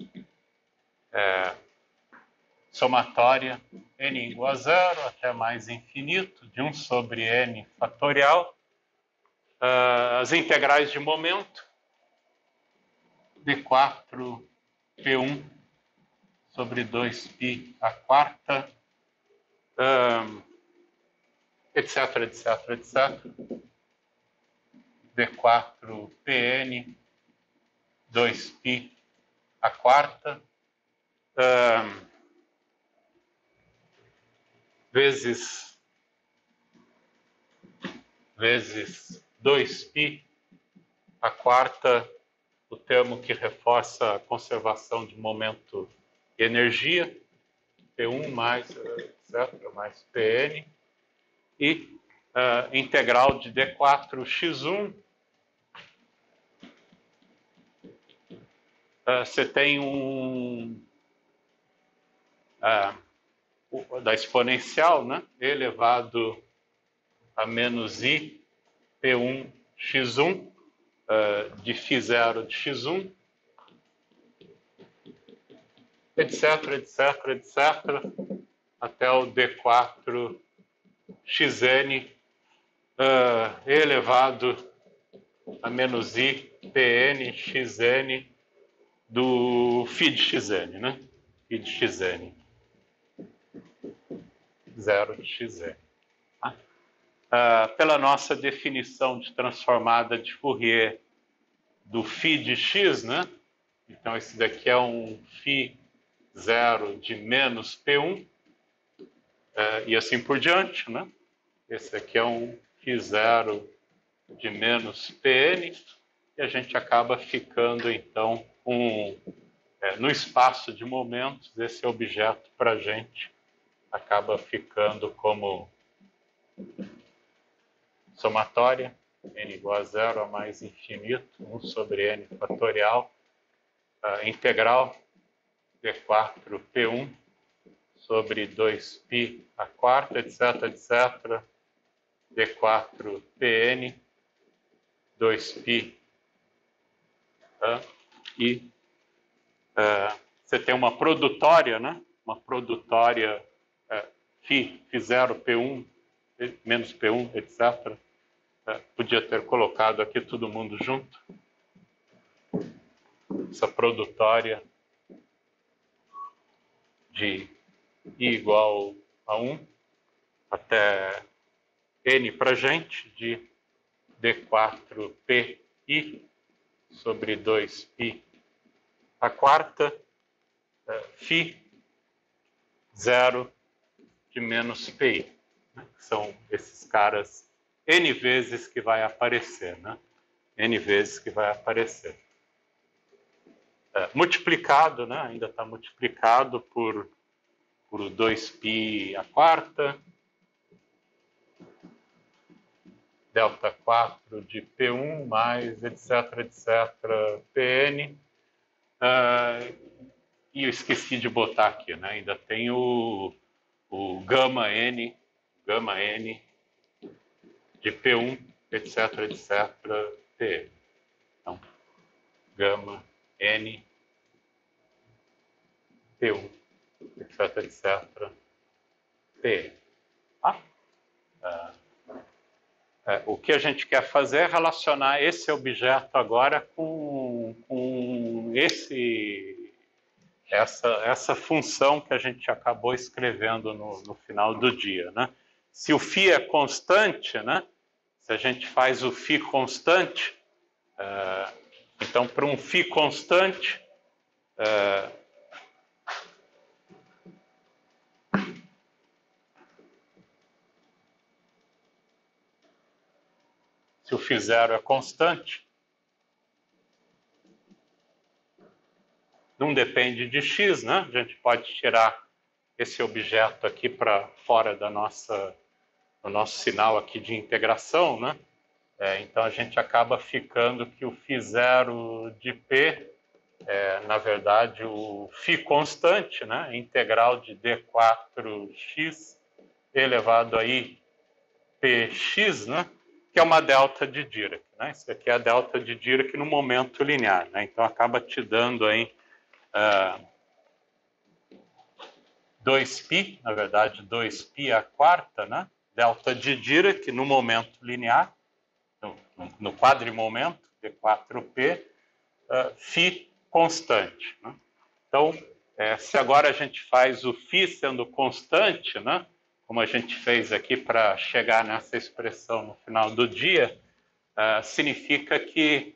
somatória n igual a zero até mais infinito, de 1 sobre n fatorial. As integrais de momento, d4p1 sobre 2π a quarta, etc, etc, etc. d4pn 2π a quarta, vezes 2π a quarta, o termo que reforça a conservação de momento e energia, P1 mais, etc., mais Pn, e integral de d4x1, você tem da exponencial, né? E elevado a menos i P1 x1 de φ0 de x1, etc, etc, etc, até o d4 xn elevado a menos i Pn xn do φ de xn, né? Φ de xn. 0 de xn. Pela nossa definição de transformada de Fourier do φ de x, né? Então, esse daqui é um φ0 de menos P1, e assim por diante, né? Esse aqui é um φ0 de menos Pn, e a gente acaba ficando, então, no espaço de momentos, esse objeto para a gente acaba ficando como somatória, n igual a zero a mais infinito, 1 sobre n fatorial, integral d4p1 sobre 2π a quarta, etc, etc, d4pn 2π, e você tem uma produtória, né? Uma produtória φ0 p1 menos p1, etc. Podia ter colocado aqui todo mundo junto. Essa produtória de i igual a 1 até n para gente, de d4pi sobre 2π a quarta, φ0 de menos pi. Né? São esses caras n vezes que vai aparecer, né? N vezes que vai aparecer. Multiplicado, né? Ainda está multiplicado por 2π a quarta, delta 4 de P1 mais etc, etc, Pn. E eu esqueci de botar aqui, né? Ainda tem o gama n de P1, etc, etc, Pn. Então, gama n P1, etc, etc, Pn. O que a gente quer fazer é relacionar esse objeto agora com essa função que a gente acabou escrevendo no final do dia, né? Se o φ é constante, né? Se a gente faz o φ constante, então para um φ constante, se o φ0 é constante, não depende de x, né? A gente pode tirar esse objeto aqui para fora do nosso sinal aqui de integração, né? Então a gente acaba ficando que o φ0 de P é, na verdade, o φ constante, né? Integral de d4x elevado a i px, né? Que é uma delta de Dirac, né? Isso aqui é a delta de Dirac no momento linear, né? Então acaba te dando aí 2π, na verdade 2π à quarta, né? Delta de Dirac no momento linear, no quadrimomento, d4p, φ constante. Né? Então, se agora a gente faz o φ sendo constante, né? Como a gente fez aqui para chegar nessa expressão no final do dia, significa que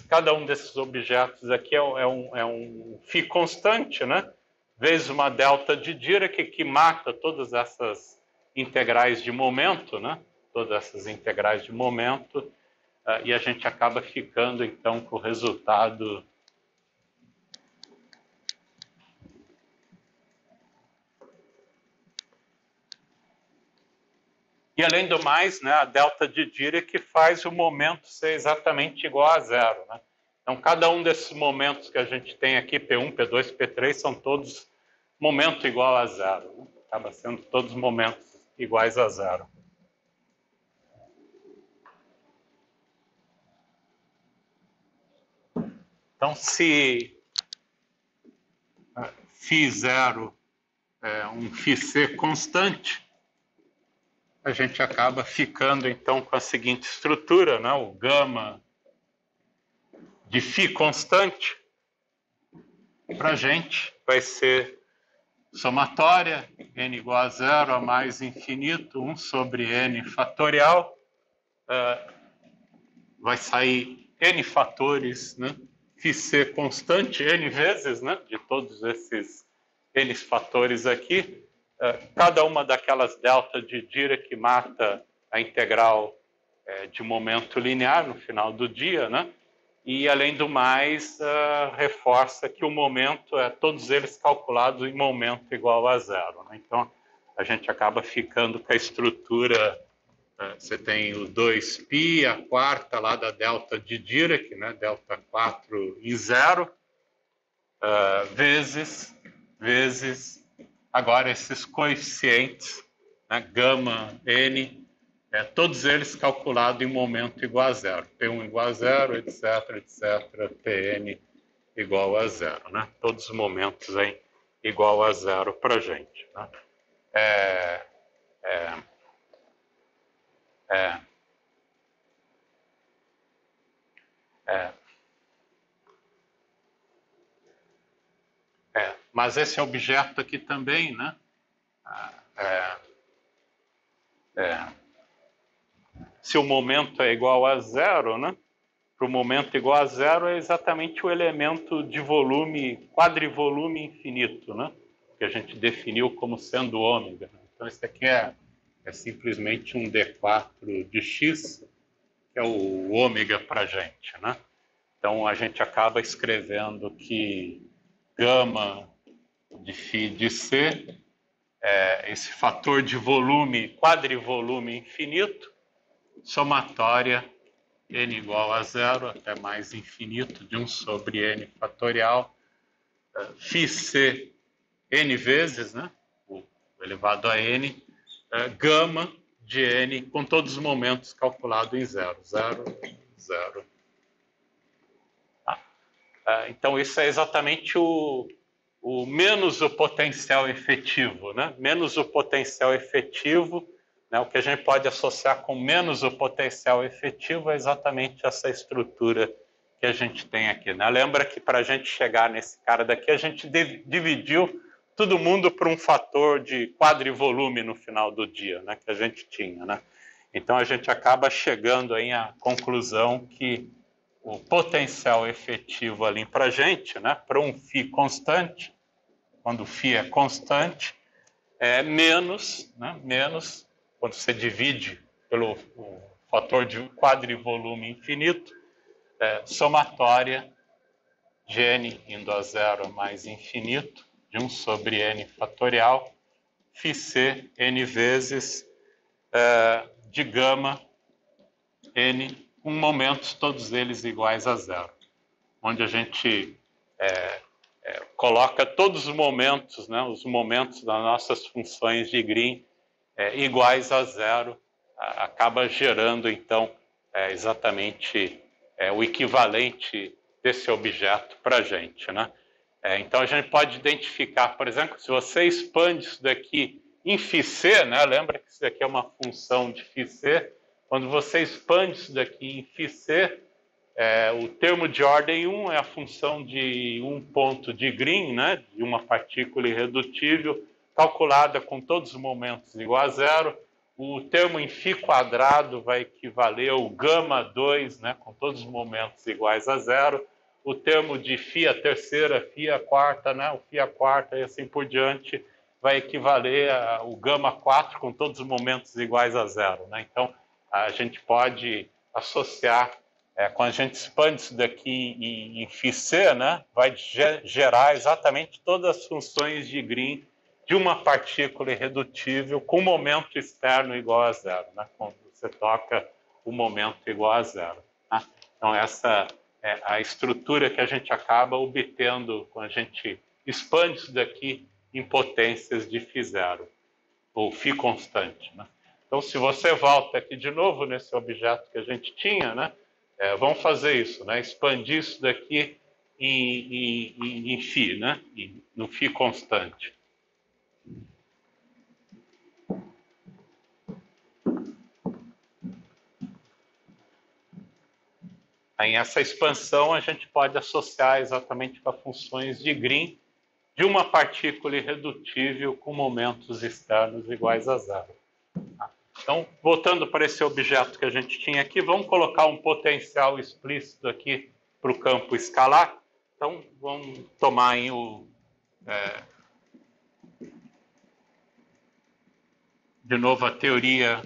cada um desses objetos aqui é um φ constante, né? Vezes uma delta de Dirac que mata todas essas integrais de momento, né? Todas essas integrais de momento, e a gente acaba ficando então com o resultado e além do mais, né, a delta de Dirac faz o momento ser exatamente igual a zero, né? Então cada um desses momentos que a gente tem aqui, P1, P2, P3, são todos momento igual a zero, né? Acaba sendo todos momentos iguais a zero. Então, se φ0 é um φc constante, a gente acaba ficando, então, com a seguinte estrutura, né? O gama de φ constante, para a gente, vai ser somatória, n igual a zero a mais infinito, 1 sobre n fatorial, vai sair n fatores, né? φc constante, n vezes, né? De todos esses n fatores aqui, cada uma daquelas delta de Dirac mata a integral de momento linear no final do dia, né? E, além do mais, reforça que o momento todos eles calculados em momento igual a zero. Né? Então, a gente acaba ficando com a estrutura, você tem o 2π, a quarta lá da delta de Dirac, né? Delta 4 em zero, vezes, agora esses coeficientes, né? Gama, n, todos eles calculados em momento igual a zero. P1 igual a zero, etc, Pn igual a zero. Né? Todos os momentos aí igual a zero para a gente. Né? Mas esse objeto aqui também, né? Se o momento é igual a zero, né? Para o momento igual a zero é exatamente o elemento de volume, quadrivolume infinito, né? Que a gente definiu como sendo ômega. Então, esse aqui é simplesmente um D4 de x, que é o ômega para a gente, né? Então, a gente acaba escrevendo que gama de φ de C é esse fator de volume, quadrivolume infinito, somatória n igual a zero até mais infinito de 1 sobre n fatorial, φc n vezes, né? O elevado a n, gama de n com todos os momentos calculados em zero, zero, zero. Então, isso é exatamente o menos o potencial efetivo, né? Menos o potencial efetivo, né? O que a gente pode associar com menos o potencial efetivo é exatamente essa estrutura que a gente tem aqui, né? Lembra que para a gente chegar nesse cara daqui, a gente dividiu todo mundo por um fator de quadrivolume no final do dia, né? Que a gente tinha, né? Então, a gente acaba chegando aí à conclusão que o potencial efetivo ali para a gente, né, para um φ constante, quando o φ é constante, é menos, né, menos, quando você divide pelo fator de quadrivolume infinito, somatória de n indo a zero mais infinito, de 1 sobre n fatorial, φc n vezes de gama n, com momentos todos eles iguais a zero, onde a gente coloca todos os momentos, né, os momentos das nossas funções de Green iguais a zero, acaba gerando, então, exatamente o equivalente desse objeto para a gente, né? Então a gente pode identificar, por exemplo, se você expande isso daqui em φc, né? Lembra que isso daqui é uma função de φc. Quando você expande isso daqui em φc, o termo de ordem 1 é a função de um ponto de Green, né? De uma partícula irredutível, calculada com todos os momentos igual a zero. O termo em φ quadrado vai equivaler ao gama 2, né? Com todos os momentos iguais a zero. O termo de φ a terceira, φ a quarta, né? O φ a quarta e assim por diante vai equivaler ao gama 4 com todos os momentos iguais a zero, né? Então, a gente pode associar, quando a gente expande isso daqui em φc, né? Vai gerar exatamente todas as funções de Green de uma partícula irredutível com momento externo igual a zero, né? Quando você toca o momento igual a zero. Tá? Então, essa é a estrutura que a gente acaba obtendo quando a gente expande isso daqui em potências de φ0, ou φ constante. Né? Então, se você volta aqui de novo nesse objeto que a gente tinha, né? Vamos fazer isso, né? Expandir isso daqui em φ, né? No φ constante. Em essa expansão, a gente pode associar exatamente com as funções de Green de uma partícula irredutível com momentos externos iguais a zero. Então, voltando para esse objeto que a gente tinha aqui, vamos colocar um potencial explícito aqui para o campo escalar. Então, vamos tomar aí de novo a teoria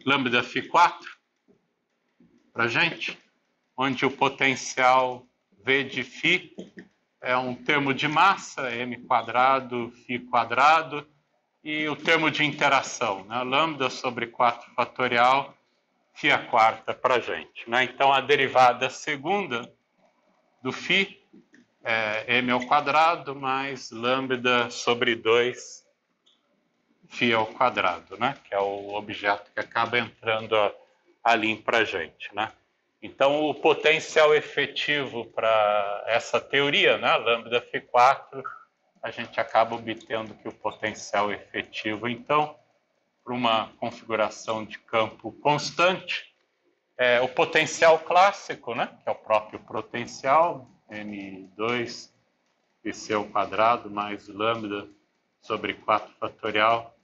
lambda φ4 para a gente, onde o potencial V de φ é um termo de massa, m quadrado, φ quadrado, e o termo de interação, né? Lambda sobre 4 fatorial, φ a quarta para a gente. Né? Então, a derivada segunda do φ é m ao quadrado mais lambda sobre 2 φ ao quadrado, né? Que é o objeto que acaba entrando ali para a gente. Né? Então, o potencial efetivo para essa teoria, né? Lambda φ4, a gente acaba obtendo que o potencial efetivo, então, para uma configuração de campo constante, o potencial clássico, né? Que é o próprio potencial, m2 πc ao quadrado mais lambda sobre 4 fatorial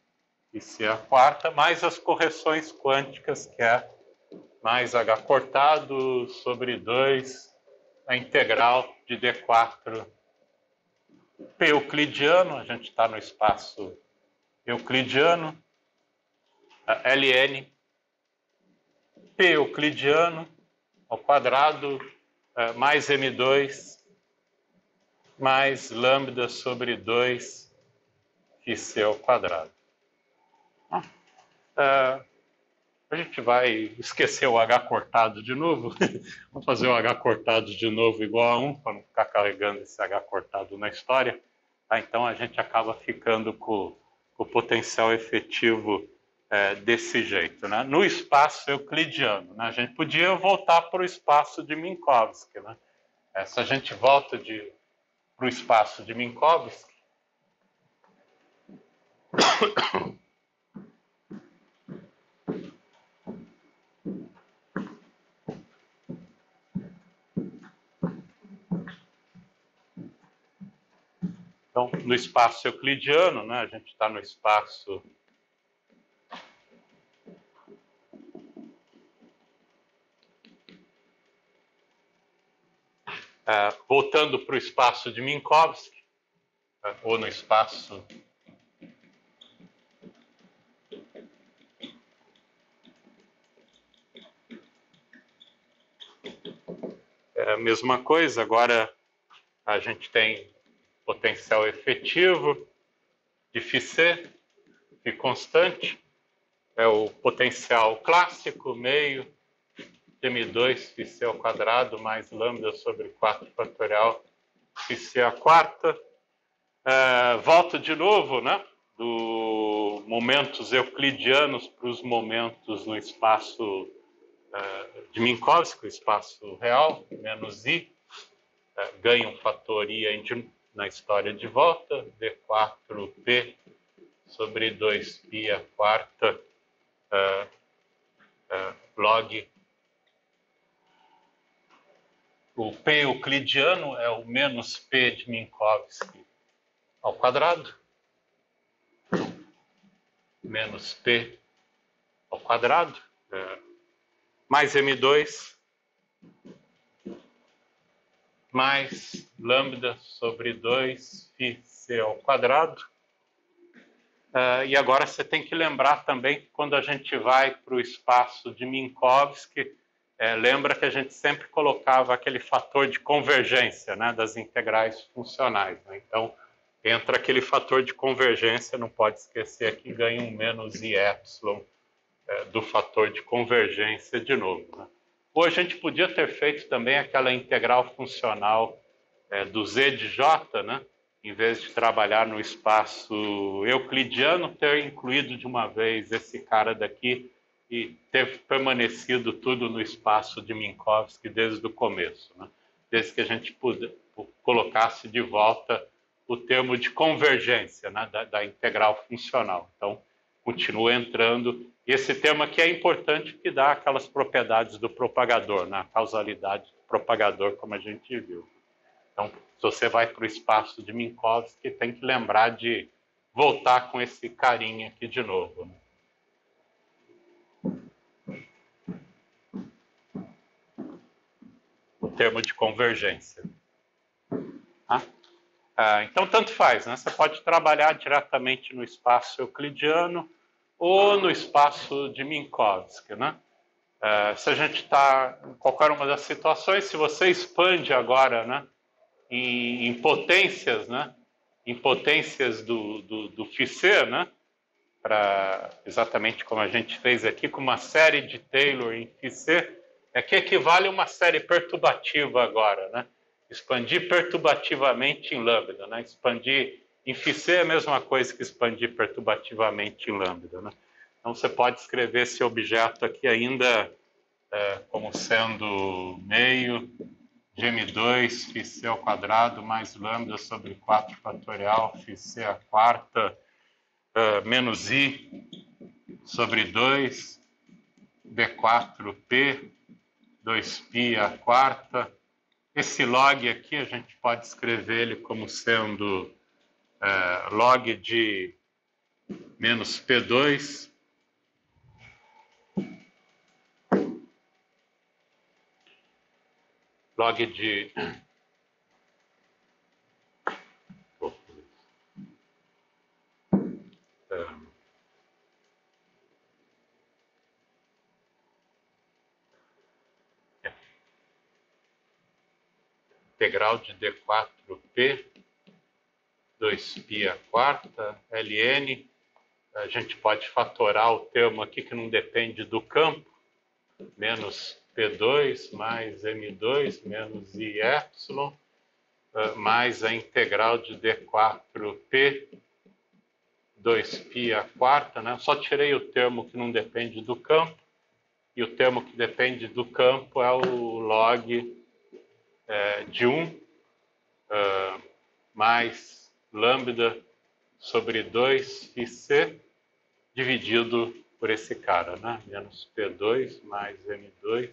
πc a quarta, mais as correções quânticas, que é mais h cortado sobre 2, a integral de D4 P euclidiano, a gente está no espaço euclidiano, ln P euclidiano ao quadrado mais m2 mais lambda sobre 2 πc ao quadrado. A gente vai esquecer o H cortado de novo. Vamos fazer o H cortado de novo igual a 1, para não ficar carregando esse H cortado na história. Tá? Então, a gente acaba ficando com o potencial efetivo desse jeito. Né? No espaço euclidiano, né? A gente podia voltar para o espaço de Minkowski. Né? Se a gente volta para o espaço de Minkowski, então, no espaço euclidiano, né, a gente está no espaço voltando para o espaço de Minkowski, ou no espaço a mesma coisa. Agora a gente tem potencial efetivo de φc, φ constante, é o potencial clássico, meio m2 φc ao quadrado mais lambda sobre 4 fatorial φc a quarta. Volto de novo, né, do momentos euclidianos para os momentos no espaço de Minkowski, o espaço real, menos i, ganha um fator I na história de volta, D4P sobre 2π a quarta log. O P euclidiano é o menos P de Minkowski ao quadrado, menos P ao quadrado, mais M2, mais lambda sobre 2πc ao quadrado. E agora você tem que lembrar também que quando a gente vai para o espaço de Minkowski, lembra que a gente sempre colocava aquele fator de convergência, né, das integrais funcionais. Né? Então, entra aquele fator de convergência, não pode esquecer que ganha um menos I epsilon do fator de convergência de novo. Né? Ou a gente podia ter feito também aquela integral funcional do Z de J, né? Em vez de trabalhar no espaço euclidiano, ter incluído de uma vez esse cara daqui e ter permanecido tudo no espaço de Minkowski desde o começo, né? Desde que a gente colocasse de volta o termo de convergência, né, da integral funcional. Então, continua entrando. Esse termo aqui é importante porque dá aquelas propriedades do propagador, né, a causalidade do propagador, como a gente viu. Então, se você vai para o espaço de Minkowski, tem que lembrar de voltar com esse carinha aqui de novo. Né? O termo de convergência. Então, tanto faz, né? Você pode trabalhar diretamente no espaço euclidiano ou no espaço de Minkowski, né? Se a gente está em qualquer uma das situações, se você expande agora, né, em potências, né, em potências do Fischer, né, exatamente como a gente fez aqui, com uma série de Taylor em Fischer, que equivale a uma série perturbativa agora, né? Expandir perturbativamente em lambda, né? Expandir em Fischer é a mesma coisa que expandir perturbativamente em lambda, né? Então você pode escrever esse objeto aqui ainda como sendo meio de M2 Fischer ao quadrado mais lambda sobre 4 fatorial Fischer à quarta menos I sobre 2 D4P 2π à quarta. Esse log aqui a gente pode escrever ele como sendo log de menos P2 log de integral de D4P 2π à quarta ln. A gente pode fatorar o termo aqui que não depende do campo, menos P2 mais M2 menos I epsilon, mais a integral de D4P 2π à quarta, né? Só tirei o termo que não depende do campo, e o termo que depende do campo é o log de 1 mais lambda sobre 2πc dividido por esse cara, né? Menos P2 mais M2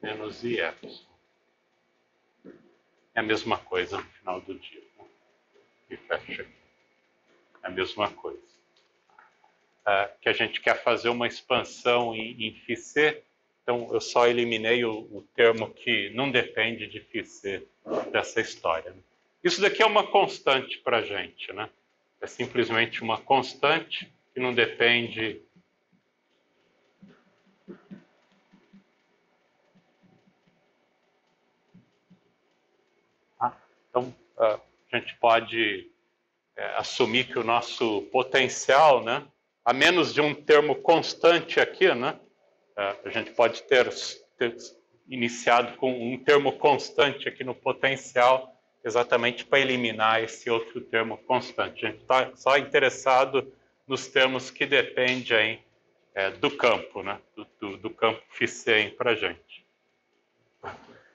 menos I epsilon. É a mesma coisa no final do dia. Né? E fecha aqui. É a mesma coisa. Que a gente quer fazer uma expansão em Fischer, então eu só eliminei o termo que não depende de Fischer dessa história. Né? Isso daqui é uma constante para a gente, né? É simplesmente uma constante que não depende então a gente pode assumir que o nosso potencial, né, a menos de um termo constante aqui, né, a gente pode ter iniciado com um termo constante aqui no potencial, exatamente para eliminar esse outro termo constante. A gente está só interessado nos termos que dependem do campo, né, do campo Fischer para a gente.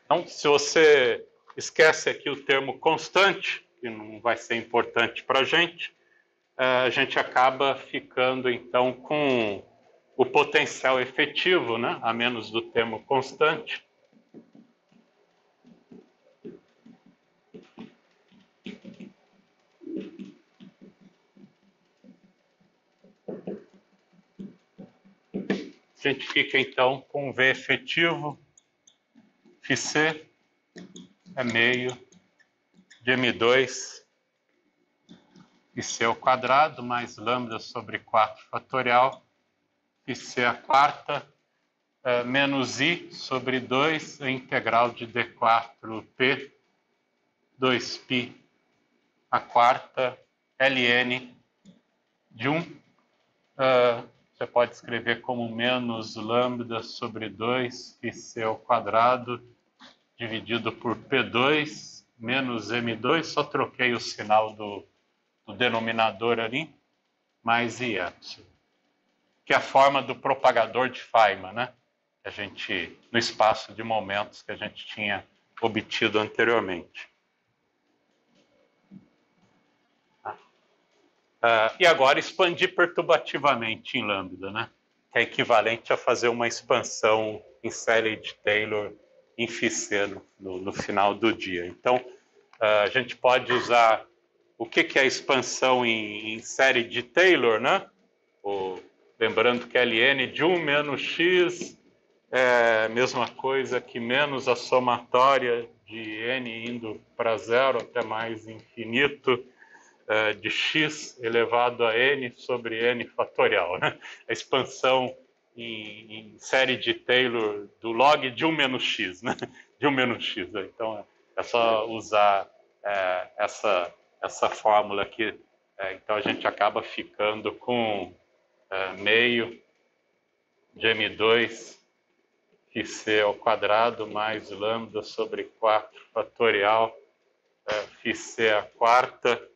Então, se você Esquece aqui o termo constante, que não vai ser importante para a gente acaba ficando, então, com o potencial efetivo, né, a menos do termo constante. A gente fica, então, com V efetivo, φc é meio de M2 φc ao quadrado mais lambda sobre 4 fatorial, φc a quarta, menos I sobre 2, a integral de D4P, 2π a quarta, ln de 1. Você pode escrever como menos lambda sobre 2 φc ao quadrado dividido por P2 menos M2, só troquei o sinal do denominador ali, mais IY, que é a forma do propagador de Feynman, né? Que a gente, no espaço de momentos que a gente tinha obtido anteriormente. E agora expandir perturbativamente em lambda, né? Que é equivalente a fazer uma expansão em série de Taylor em φc no final do dia. Então, a gente pode usar o que é a expansão em série de Taylor, né? Lembrando que ln de 1 menos x é a mesma coisa que menos a somatória de n indo para zero até mais infinito de x elevado a n sobre n fatorial, né? A expansão em série de Taylor do log de 1 menos x, né? De 1 menos x. Então, é só usar essa fórmula aqui. Então, a gente acaba ficando com meio de M2 φc ao quadrado mais lambda sobre 4 fatorial φc a quarta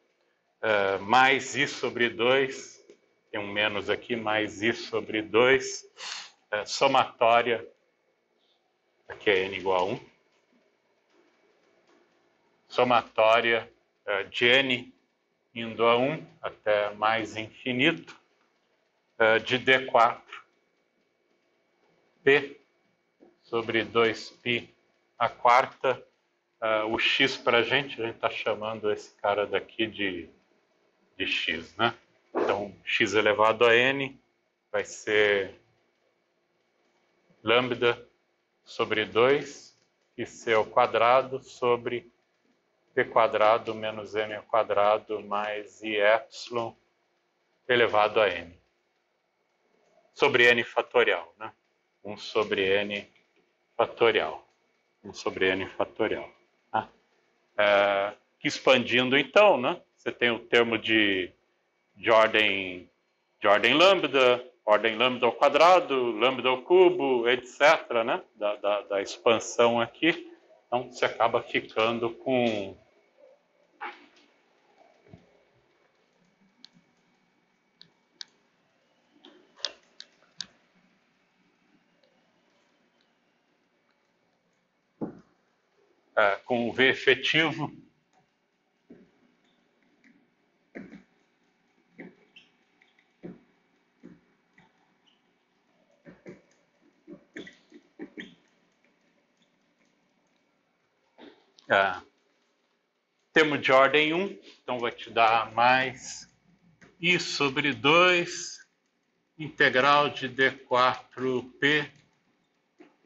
mais I sobre 2, tem um menos aqui, mais I sobre 2, somatória, aqui é n igual a 1, somatória de n indo a 1 até mais infinito, de D4, P sobre 2π a quarta, o x para a gente está chamando esse cara daqui de x, né? Então, x elevado a n vai ser lambda sobre 2 φc ao quadrado sobre p quadrado menos n ao quadrado mais y elevado a n. Sobre n fatorial, né? 1 sobre n fatorial. 1 sobre n fatorial. Expandindo, então, né? Você tem o termo de ordem lambda, ordem lambda ao quadrado, lambda ao cubo, etc., né? Da expansão aqui. Então, você acaba ficando com o V efetivo termo de ordem 1, então vai te dar mais I sobre 2 integral de D4P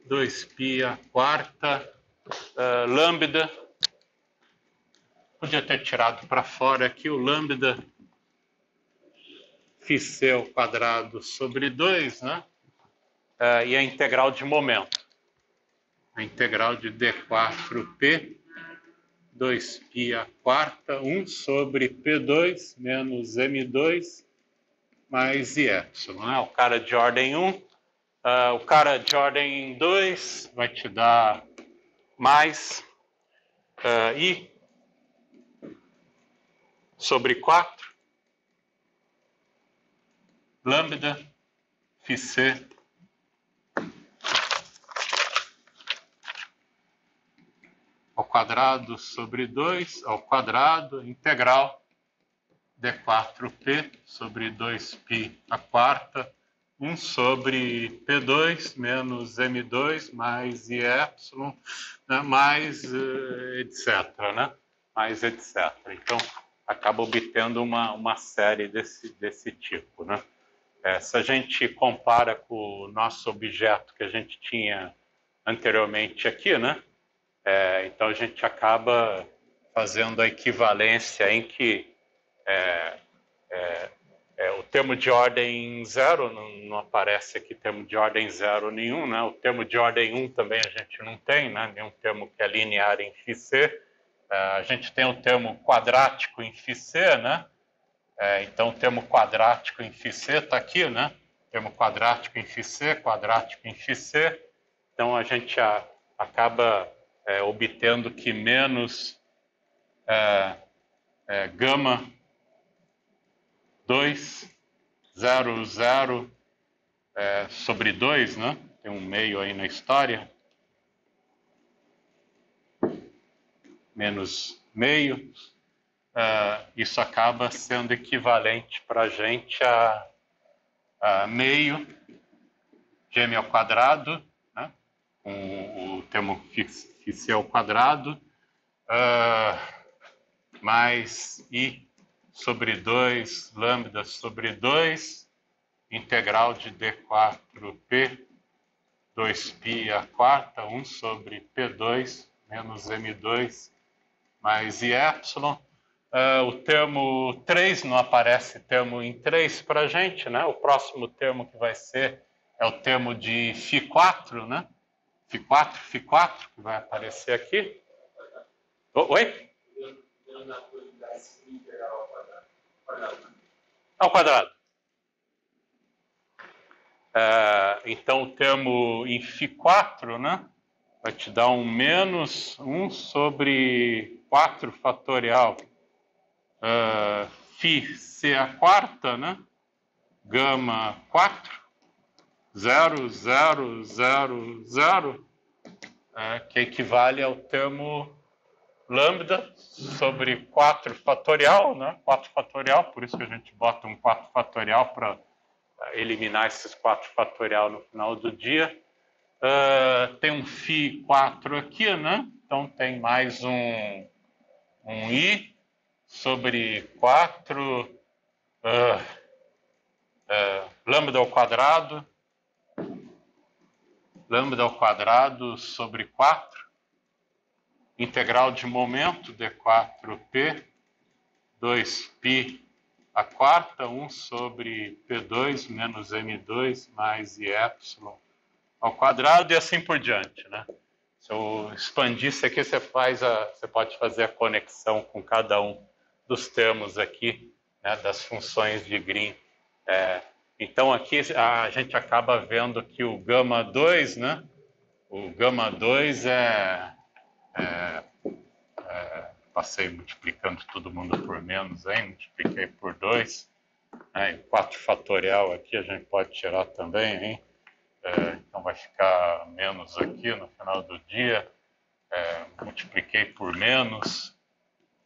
2π a quarta lambda. Podia ter tirado para fora aqui o lambda φc ao quadrado sobre 2, né? E a integral de momento. A integral de D4P 2π a quarta, 1 sobre P2 menos M2 mais IY. Né? O cara de ordem 1. O cara de ordem 2 vai te dar mais I sobre 4 lambda φc ao quadrado sobre 2 ao quadrado integral d4p sobre 2π à quarta, 1 sobre P2 menos M2 mais IY, né, mais etc. Né? Mais etc. Então, acaba obtendo uma série desse tipo. Né? Se a gente compara com o nosso objeto que a gente tinha anteriormente aqui, né? Então a gente acaba fazendo a equivalência em que o termo de ordem 0, não aparece aqui termo de ordem 0 nenhum, né? O termo de ordem 1 também a gente não tem, né? Nenhum termo que é linear em φc. A gente tem o termo quadrático em φc, né? Então o termo quadrático em φc está aqui, né? Termo quadrático em φc, quadrático em φc. Então a gente acaba obtendo que menos gama 2, 0, 0 sobre 2, né? Tem um meio aí na história. Menos meio. Isso acaba sendo equivalente para a gente a meio de m ao quadrado, né? Com o termo φc ao quadrado, mais i sobre 2, lambda sobre 2, integral de d4p, 2π à quarta, 1 sobre P2 menos M2 mais IY. O termo 3 não aparece termo em 3 para a gente, né? O próximo termo que vai ser é o termo de φ4, né? φ4, que vai aparecer aqui. Oi? Ao quadrado. Então, o termo em φ4, né? Vai te dar um menos 1 sobre 4 fatorial φc à quarta, né? Gama 4, 0, 0, 0, 0, que equivale ao termo lambda sobre 4 fatorial, né? 4 fatorial, por isso que a gente bota um 4 fatorial para eliminar esses 4 fatorial no final do dia. Tem um φ4 aqui, né? Então tem mais um i sobre 4 lambda ao quadrado sobre 4, integral de momento d4p, 2π à quarta, 1 sobre P2 menos M2 mais IY ao quadrado e assim por diante, né? Se eu expandir isso aqui, você pode fazer a conexão com cada um dos termos aqui, né, das funções de Green. Então aqui a gente acaba vendo que o gama 2, né? O gama 2 passei multiplicando todo mundo por menos aí, multipliquei por 2. O 4 fatorial aqui a gente pode tirar também, hein? Então vai ficar menos aqui no final do dia. Multipliquei por menos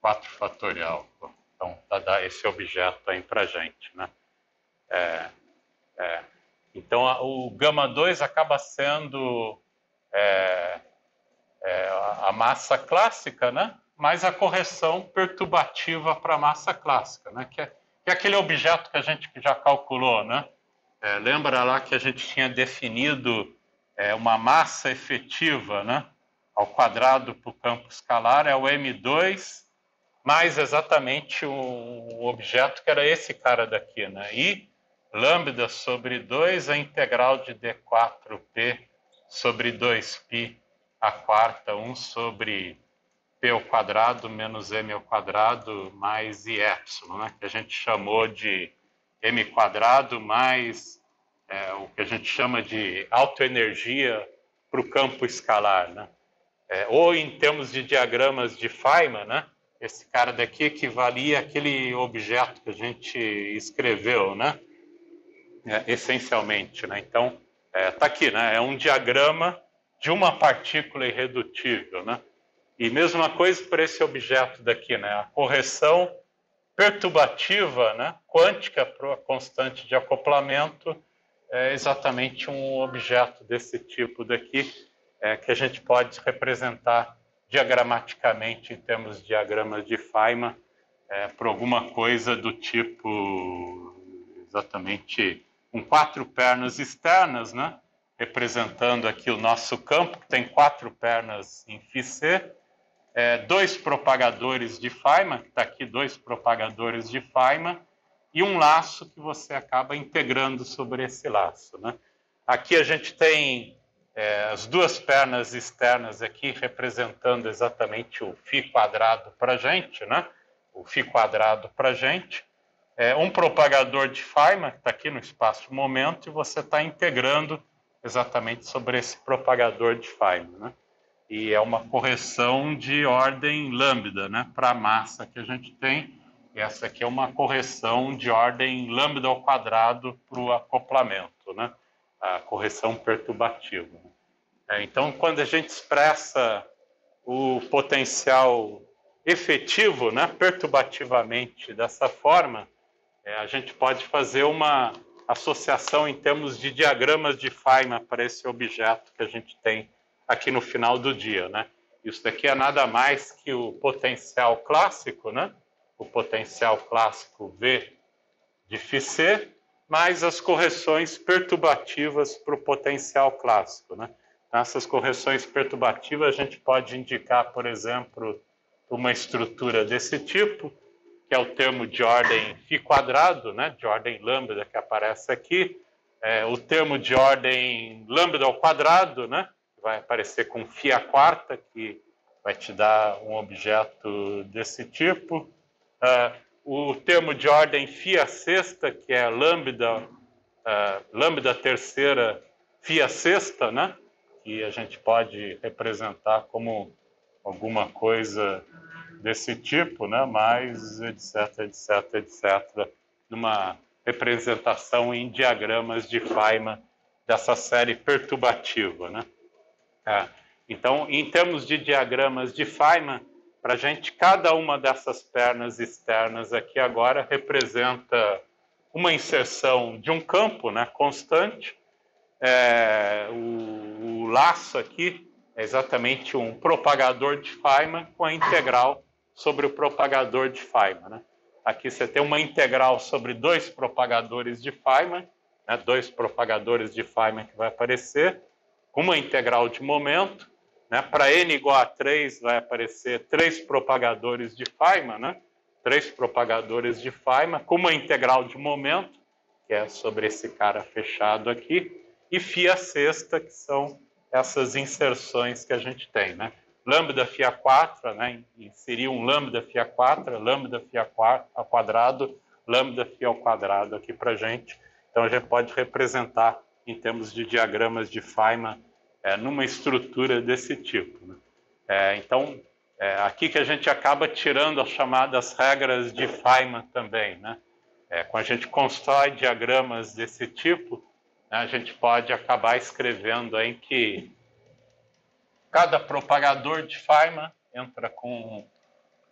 4 fatorial. Então dá esse objeto aí para a gente, né? Então o gama 2 acaba sendo a massa clássica, né? Mais a correção perturbativa para a massa clássica, né? Que é aquele objeto que a gente já calculou, né? Lembra lá que a gente tinha definido uma massa efetiva, né? Ao quadrado para o campo escalar é o M2 mais exatamente o objeto que era esse cara daqui, né? I lambda sobre 2 a integral de d4p sobre 2π à quarta, 1 sobre p ao quadrado menos m ao quadrado mais IY, né? Que a gente chamou de m quadrado mais o que a gente chama de autoenergia para o campo escalar, né? Ou em termos de diagramas de Feynman, né? Esse cara daqui equivalia àquele objeto que a gente escreveu, né? Essencialmente, né? Então, tá aqui, né? É um diagrama de uma partícula irredutível, né? E mesma coisa para esse objeto daqui, né? A correção perturbativa, né, quântica para a constante de acoplamento é exatamente um objeto desse tipo daqui, que a gente pode representar diagramaticamente em termos de diagramas de Feynman, por alguma coisa do tipo exatamente com 4 pernas externas, né, representando aqui o nosso campo, que tem 4 pernas em φc, 2 propagadores de Feynman, que está aqui 2 propagadores de Feynman, e um laço que você acaba integrando sobre esse laço, né? Aqui a gente tem as 2 pernas externas aqui representando exatamente o φ quadrado para a gente, né? O φ quadrado para a gente. Um propagador de Feynman, que está aqui no espaço-momento, e você está integrando exatamente sobre esse propagador de Feynman, né? E é uma correção de ordem lambda, né, para a massa que a gente tem. E essa aqui é uma correção de ordem lambda ao quadrado para o acoplamento, né, a correção perturbativa. Então, quando a gente expressa o potencial efetivo, né, perturbativamente dessa forma, a gente pode fazer uma associação em termos de diagramas de Feynman para esse objeto que a gente tem aqui no final do dia, né? Isso daqui é nada mais que o potencial clássico, né? O potencial clássico V de φc, mais as correções perturbativas para o potencial clássico, né? Essas correções perturbativas a gente pode indicar, por exemplo, uma estrutura desse tipo, que é o termo de ordem φ quadrado, né? De ordem lambda que aparece aqui, o termo de ordem lambda ao quadrado, né? Vai aparecer com φ à quarta, que vai te dar um objeto desse tipo. O termo de ordem φ à sexta, que é lambda terceira φ à sexta, né? Que a gente pode representar como alguma coisa desse tipo, né? Mais etc, etc, etc, numa representação em diagramas de Feynman dessa série perturbativa, né? Então, em termos de diagramas de Feynman, para a gente, cada uma dessas pernas externas aqui agora representa uma inserção de um campo, né, constante. O laço aqui é exatamente um propagador de Feynman com a integral sobre o propagador de Feynman, né? Aqui você tem uma integral sobre 2 propagadores de Feynman, né, 2 propagadores de Feynman que vai aparecer, com uma integral de momento, né? Para n igual a 3 vai aparecer 3 propagadores de Feynman, né? 3 propagadores de Feynman, com uma integral de momento, que é sobre esse cara fechado aqui, e φ à sexta, que são essas inserções que a gente tem, né? Lambda φ à quatra, né? Inserir um lambda φ à quatra, lambda φ ao quadrado, lambda φ ao quadrado aqui para a gente. Então a gente pode representar em termos de diagramas de Feynman numa estrutura desse tipo, né? Então, aqui que a gente acaba tirando as chamadas regras de Feynman também, né? Quando a gente constrói diagramas desse tipo, né, a gente pode acabar escrevendo aí que cada propagador de Feynman entra com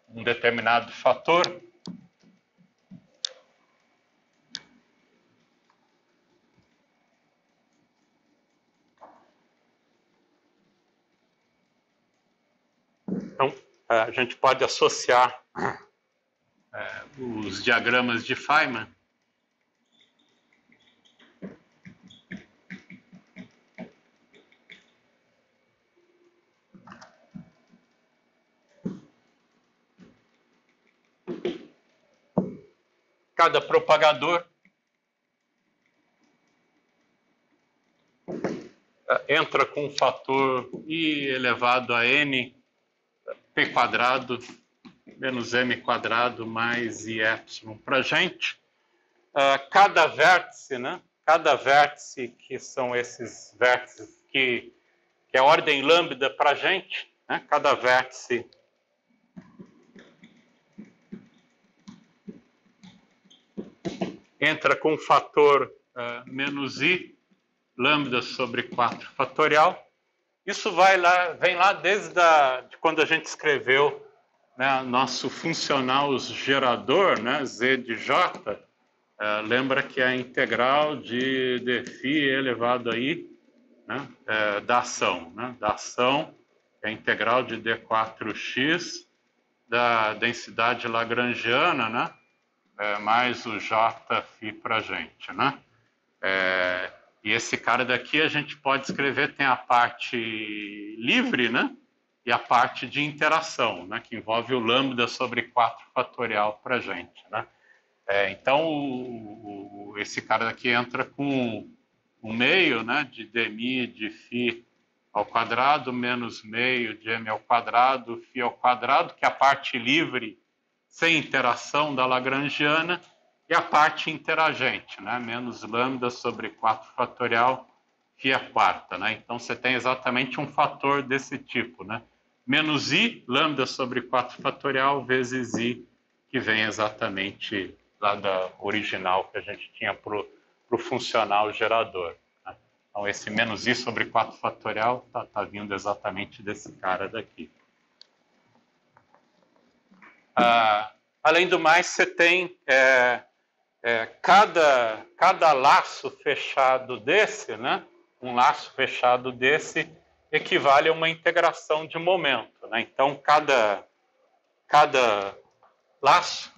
um determinado fator. Então, a gente pode associar os diagramas de Feynman cada propagador entra com um fator I elevado a N P quadrado menos M quadrado mais IY para a gente. Cada vértice, né? Cada vértice, que são esses vértices que é a ordem lambda para a gente, né? Cada vértice entra com o fator menos I, lambda sobre 4 fatorial, Isso vem lá desde de quando a gente escreveu, né, nosso funcional gerador, né, Z de J. Lembra que é a integral de dφ elevado a i, né, da ação. Né, da ação é a integral de d4x da densidade lagrangiana, né, mais o jφ para a gente, né? E esse cara daqui a gente pode escrever, tem a parte livre, né? E a parte de interação, né? Que envolve o lambda sobre 4 fatorial para a gente, né? Então, esse cara daqui entra com um meio, né? De dmi de φ ao quadrado menos meio de m ao quadrado, φ ao quadrado, que é a parte livre sem interação da lagrangiana, e a parte interagente, né? Menos lambda sobre 4 fatorial, φ a quarta, né? Então, você tem exatamente um fator desse tipo, né? Menos i, lambda sobre 4 fatorial, vezes i, que vem exatamente lá da original que a gente tinha para o funcional gerador. Né? Então, esse menos i sobre 4 fatorial tá vindo exatamente desse cara daqui. Além do mais, você tem cada laço fechado desse, né? Um laço fechado desse equivale a uma integração de momento, né? Então, cada laço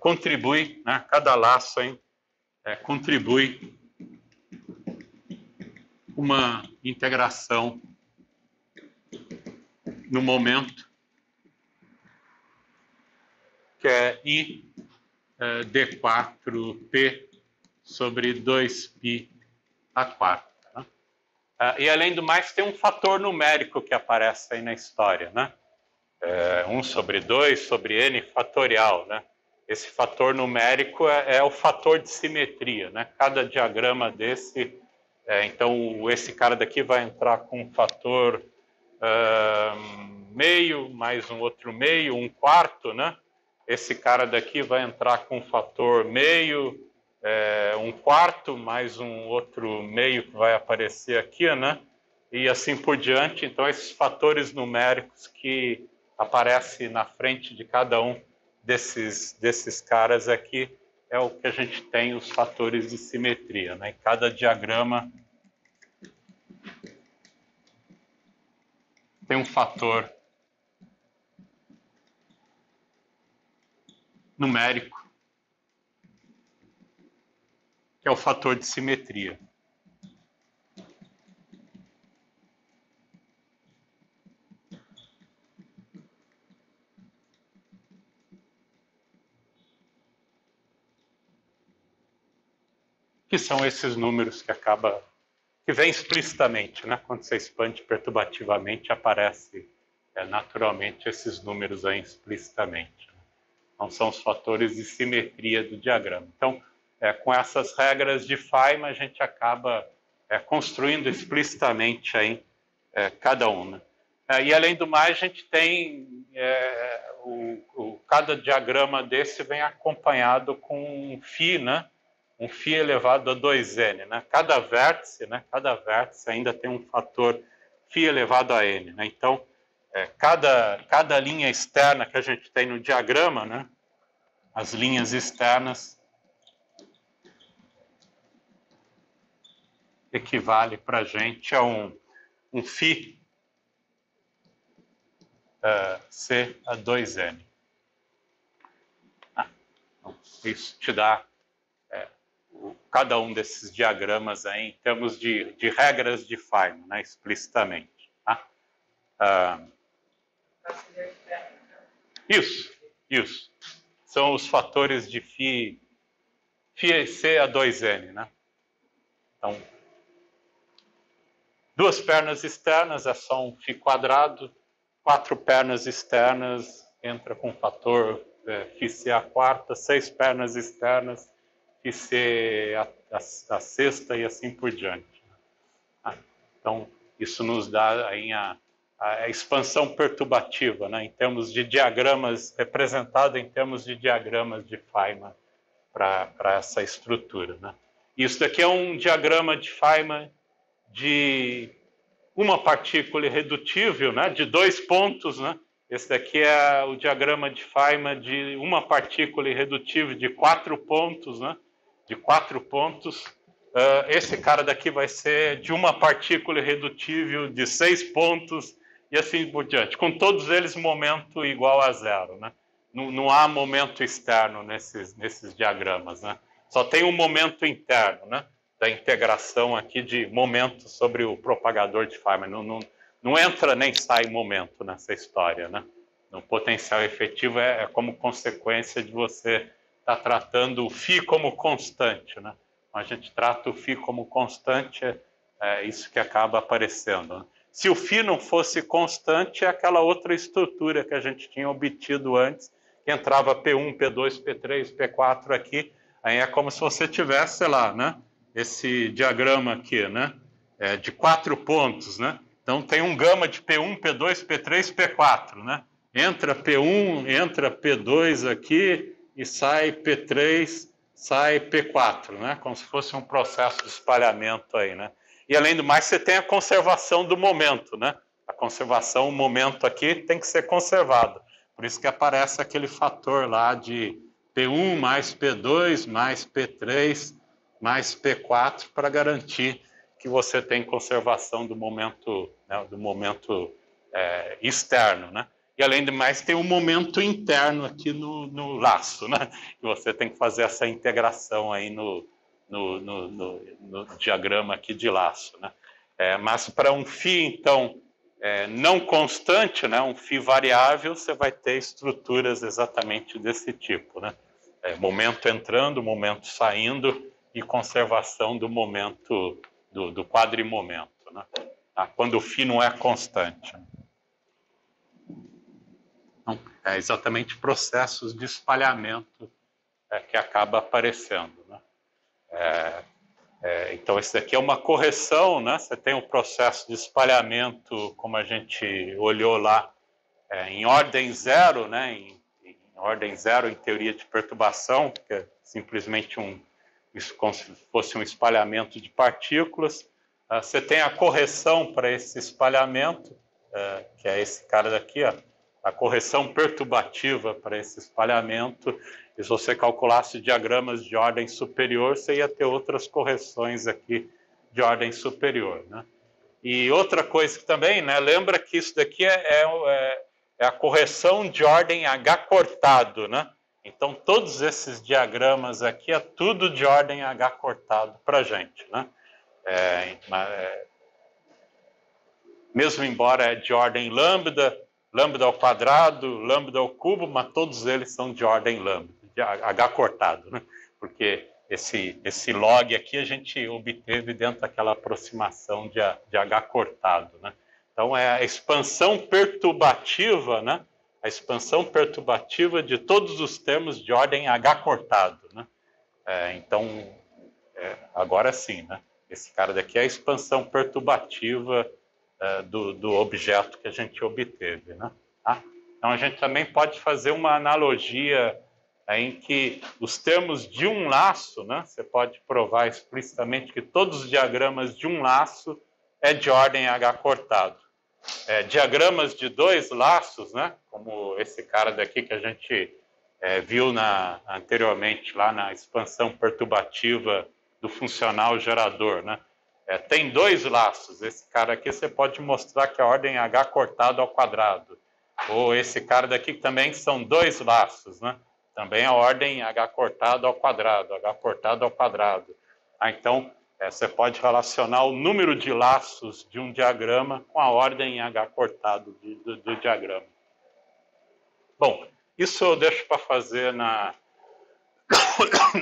contribui, né? Cada laço contribui uma integração no momento, que é I d4p sobre 2π a quarta. Né? E além do mais, tem um fator numérico que aparece aí na história, né? 1 sobre 2 sobre n fatorial, né? Esse fator numérico é o fator de simetria, né? Cada diagrama desse, então esse cara daqui vai entrar com um fator meio, mais um outro meio, um quarto, né? Esse cara daqui vai entrar com um fator meio, um quarto, mais um outro meio que vai aparecer aqui, né? E assim por diante. Então, esses fatores numéricos que aparecem na frente de cada um desses caras aqui é o que a gente tem, os fatores de simetria, né? Em cada diagrama tem um fator numérico, que é o fator de simetria. Que são esses números que vem explicitamente, né? Quando você expande perturbativamente, aparece naturalmente esses números aí explicitamente. Né? Então, são os fatores de simetria do diagrama. Então, com essas regras de Feynman, a gente acaba construindo explicitamente aí, cada um. Né? E, além do mais, a gente tem cada diagrama desse vem acompanhado com um φ, né? Um φ elevado a 2n, né? Cada vértice ainda tem um fator φ elevado a n, né? Então, cada linha externa que a gente tem no diagrama, né? As linhas externas equivale para a gente a um φ c a 2n. Então, isso te dá cada um desses diagramas aí em termos de regras de Feynman, né, explicitamente. Tá? Isso. São os fatores de φ c a 2n, né? Então, duas pernas externas é só um φ quadrado, 4 pernas externas entra com o fator φ c a quarta, 6 pernas externas e ser a sexta e assim por diante. Então, isso nos dá aí a expansão perturbativa, né, em termos de diagramas, representada em termos de diagramas de Feynman para essa estrutura. Né. Isso daqui é um diagrama de Feynman de uma partícula irredutível, né, de 2 pontos, né? Esse daqui é o diagrama de Feynman de uma partícula irredutível de 4 pontos, né? De 4 pontos. Esse cara daqui vai ser de uma partícula irredutível de 6 pontos e assim por diante. Com todos eles, momento igual a zero, né? Não há momento externo nesses diagramas, né? Só tem um momento interno, né? Da integração aqui de momento sobre o propagador de Feynman. Não entra nem sai momento nessa história, né? No potencial efetivo é como consequência de você estar tratando o φ como constante, né? A gente trata o φ como constante, é isso que acaba aparecendo, né? Se o φ não fosse constante, é aquela outra estrutura que a gente tinha obtido antes, que entrava P1, P2, P3, P4 aqui, aí é como se você tivesse, sei lá, né? Esse diagrama aqui, né? De 4 pontos, né? Então tem um gama de P1, P2, P3, P4, né? Entra P1, entra P2 aqui e sai P3, sai P4, né? Como se fosse um processo de espalhamento aí, né? E além do mais, você tem a conservação do momento, né? A conservação, o momento aqui tem que ser conservado. Por isso que aparece aquele fator lá de P1 mais P2 mais P3 mais P4 para garantir que você tem conservação do momento, né, externo, né? E além do mais, tem um momento interno aqui no laço, né? Que você tem que fazer essa integração aí no diagrama aqui de laço, né? Mas para um φ, então, não constante, né, um φ variável, você vai ter estruturas exatamente desse tipo, né? Momento entrando, momento saindo e conservação do momento, do quadrimomento, né? Quando o φ não é constante. Então, é exatamente processos de espalhamento que acaba aparecendo, né? Então, esse daqui é uma correção, né? Você tem um processo de espalhamento, como a gente olhou lá, em ordem zero, né? Em ordem zero em teoria de perturbação, que é simplesmente como se fosse um espalhamento de partículas. Você tem a correção para esse espalhamento, que é esse cara daqui, ó, a correção perturbativa para esse espalhamento. E se você calculasse diagramas de ordem superior, você ia ter outras correções aqui de ordem superior, né? E outra coisa que também, né, lembra que isso daqui é a correção de ordem H cortado, né? Então, todos esses diagramas aqui é tudo de ordem H cortado para a gente, né? Mesmo embora é de ordem lambda, lambda ao quadrado, lambda ao cubo, mas todos eles são de ordem lambda, de H cortado, né? Porque esse log aqui a gente obteve dentro daquela aproximação de H cortado, né? Então, é a expansão perturbativa, né? A expansão perturbativa de todos os termos de ordem H cortado, né? Então, agora sim, né? Esse cara daqui é a expansão perturbativa do objeto que a gente obteve, né? Então, a gente também pode fazer uma analogia em que os termos de um laço, né? Você pode provar explicitamente que todos os diagramas de um laço é de ordem H cortado. Diagramas de 2 laços, né? Como esse cara daqui que a gente viu anteriormente lá na expansão perturbativa do funcional gerador, né? Tem 2 laços. Esse cara aqui você pode mostrar que a ordem é H cortado ao quadrado. Ou esse cara daqui também são 2 laços, né? Também a ordem H cortado ao quadrado, H cortado ao quadrado. Então, você pode relacionar o número de laços de um diagrama com a ordem H cortado do diagrama. Bom, isso eu deixo para fazer na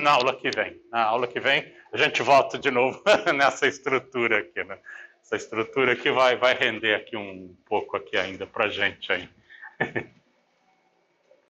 aula que vem. Na aula que vem, a gente volta de novo nessa estrutura aqui, né? Essa estrutura aqui vai render aqui um pouco aqui ainda para a gente aí.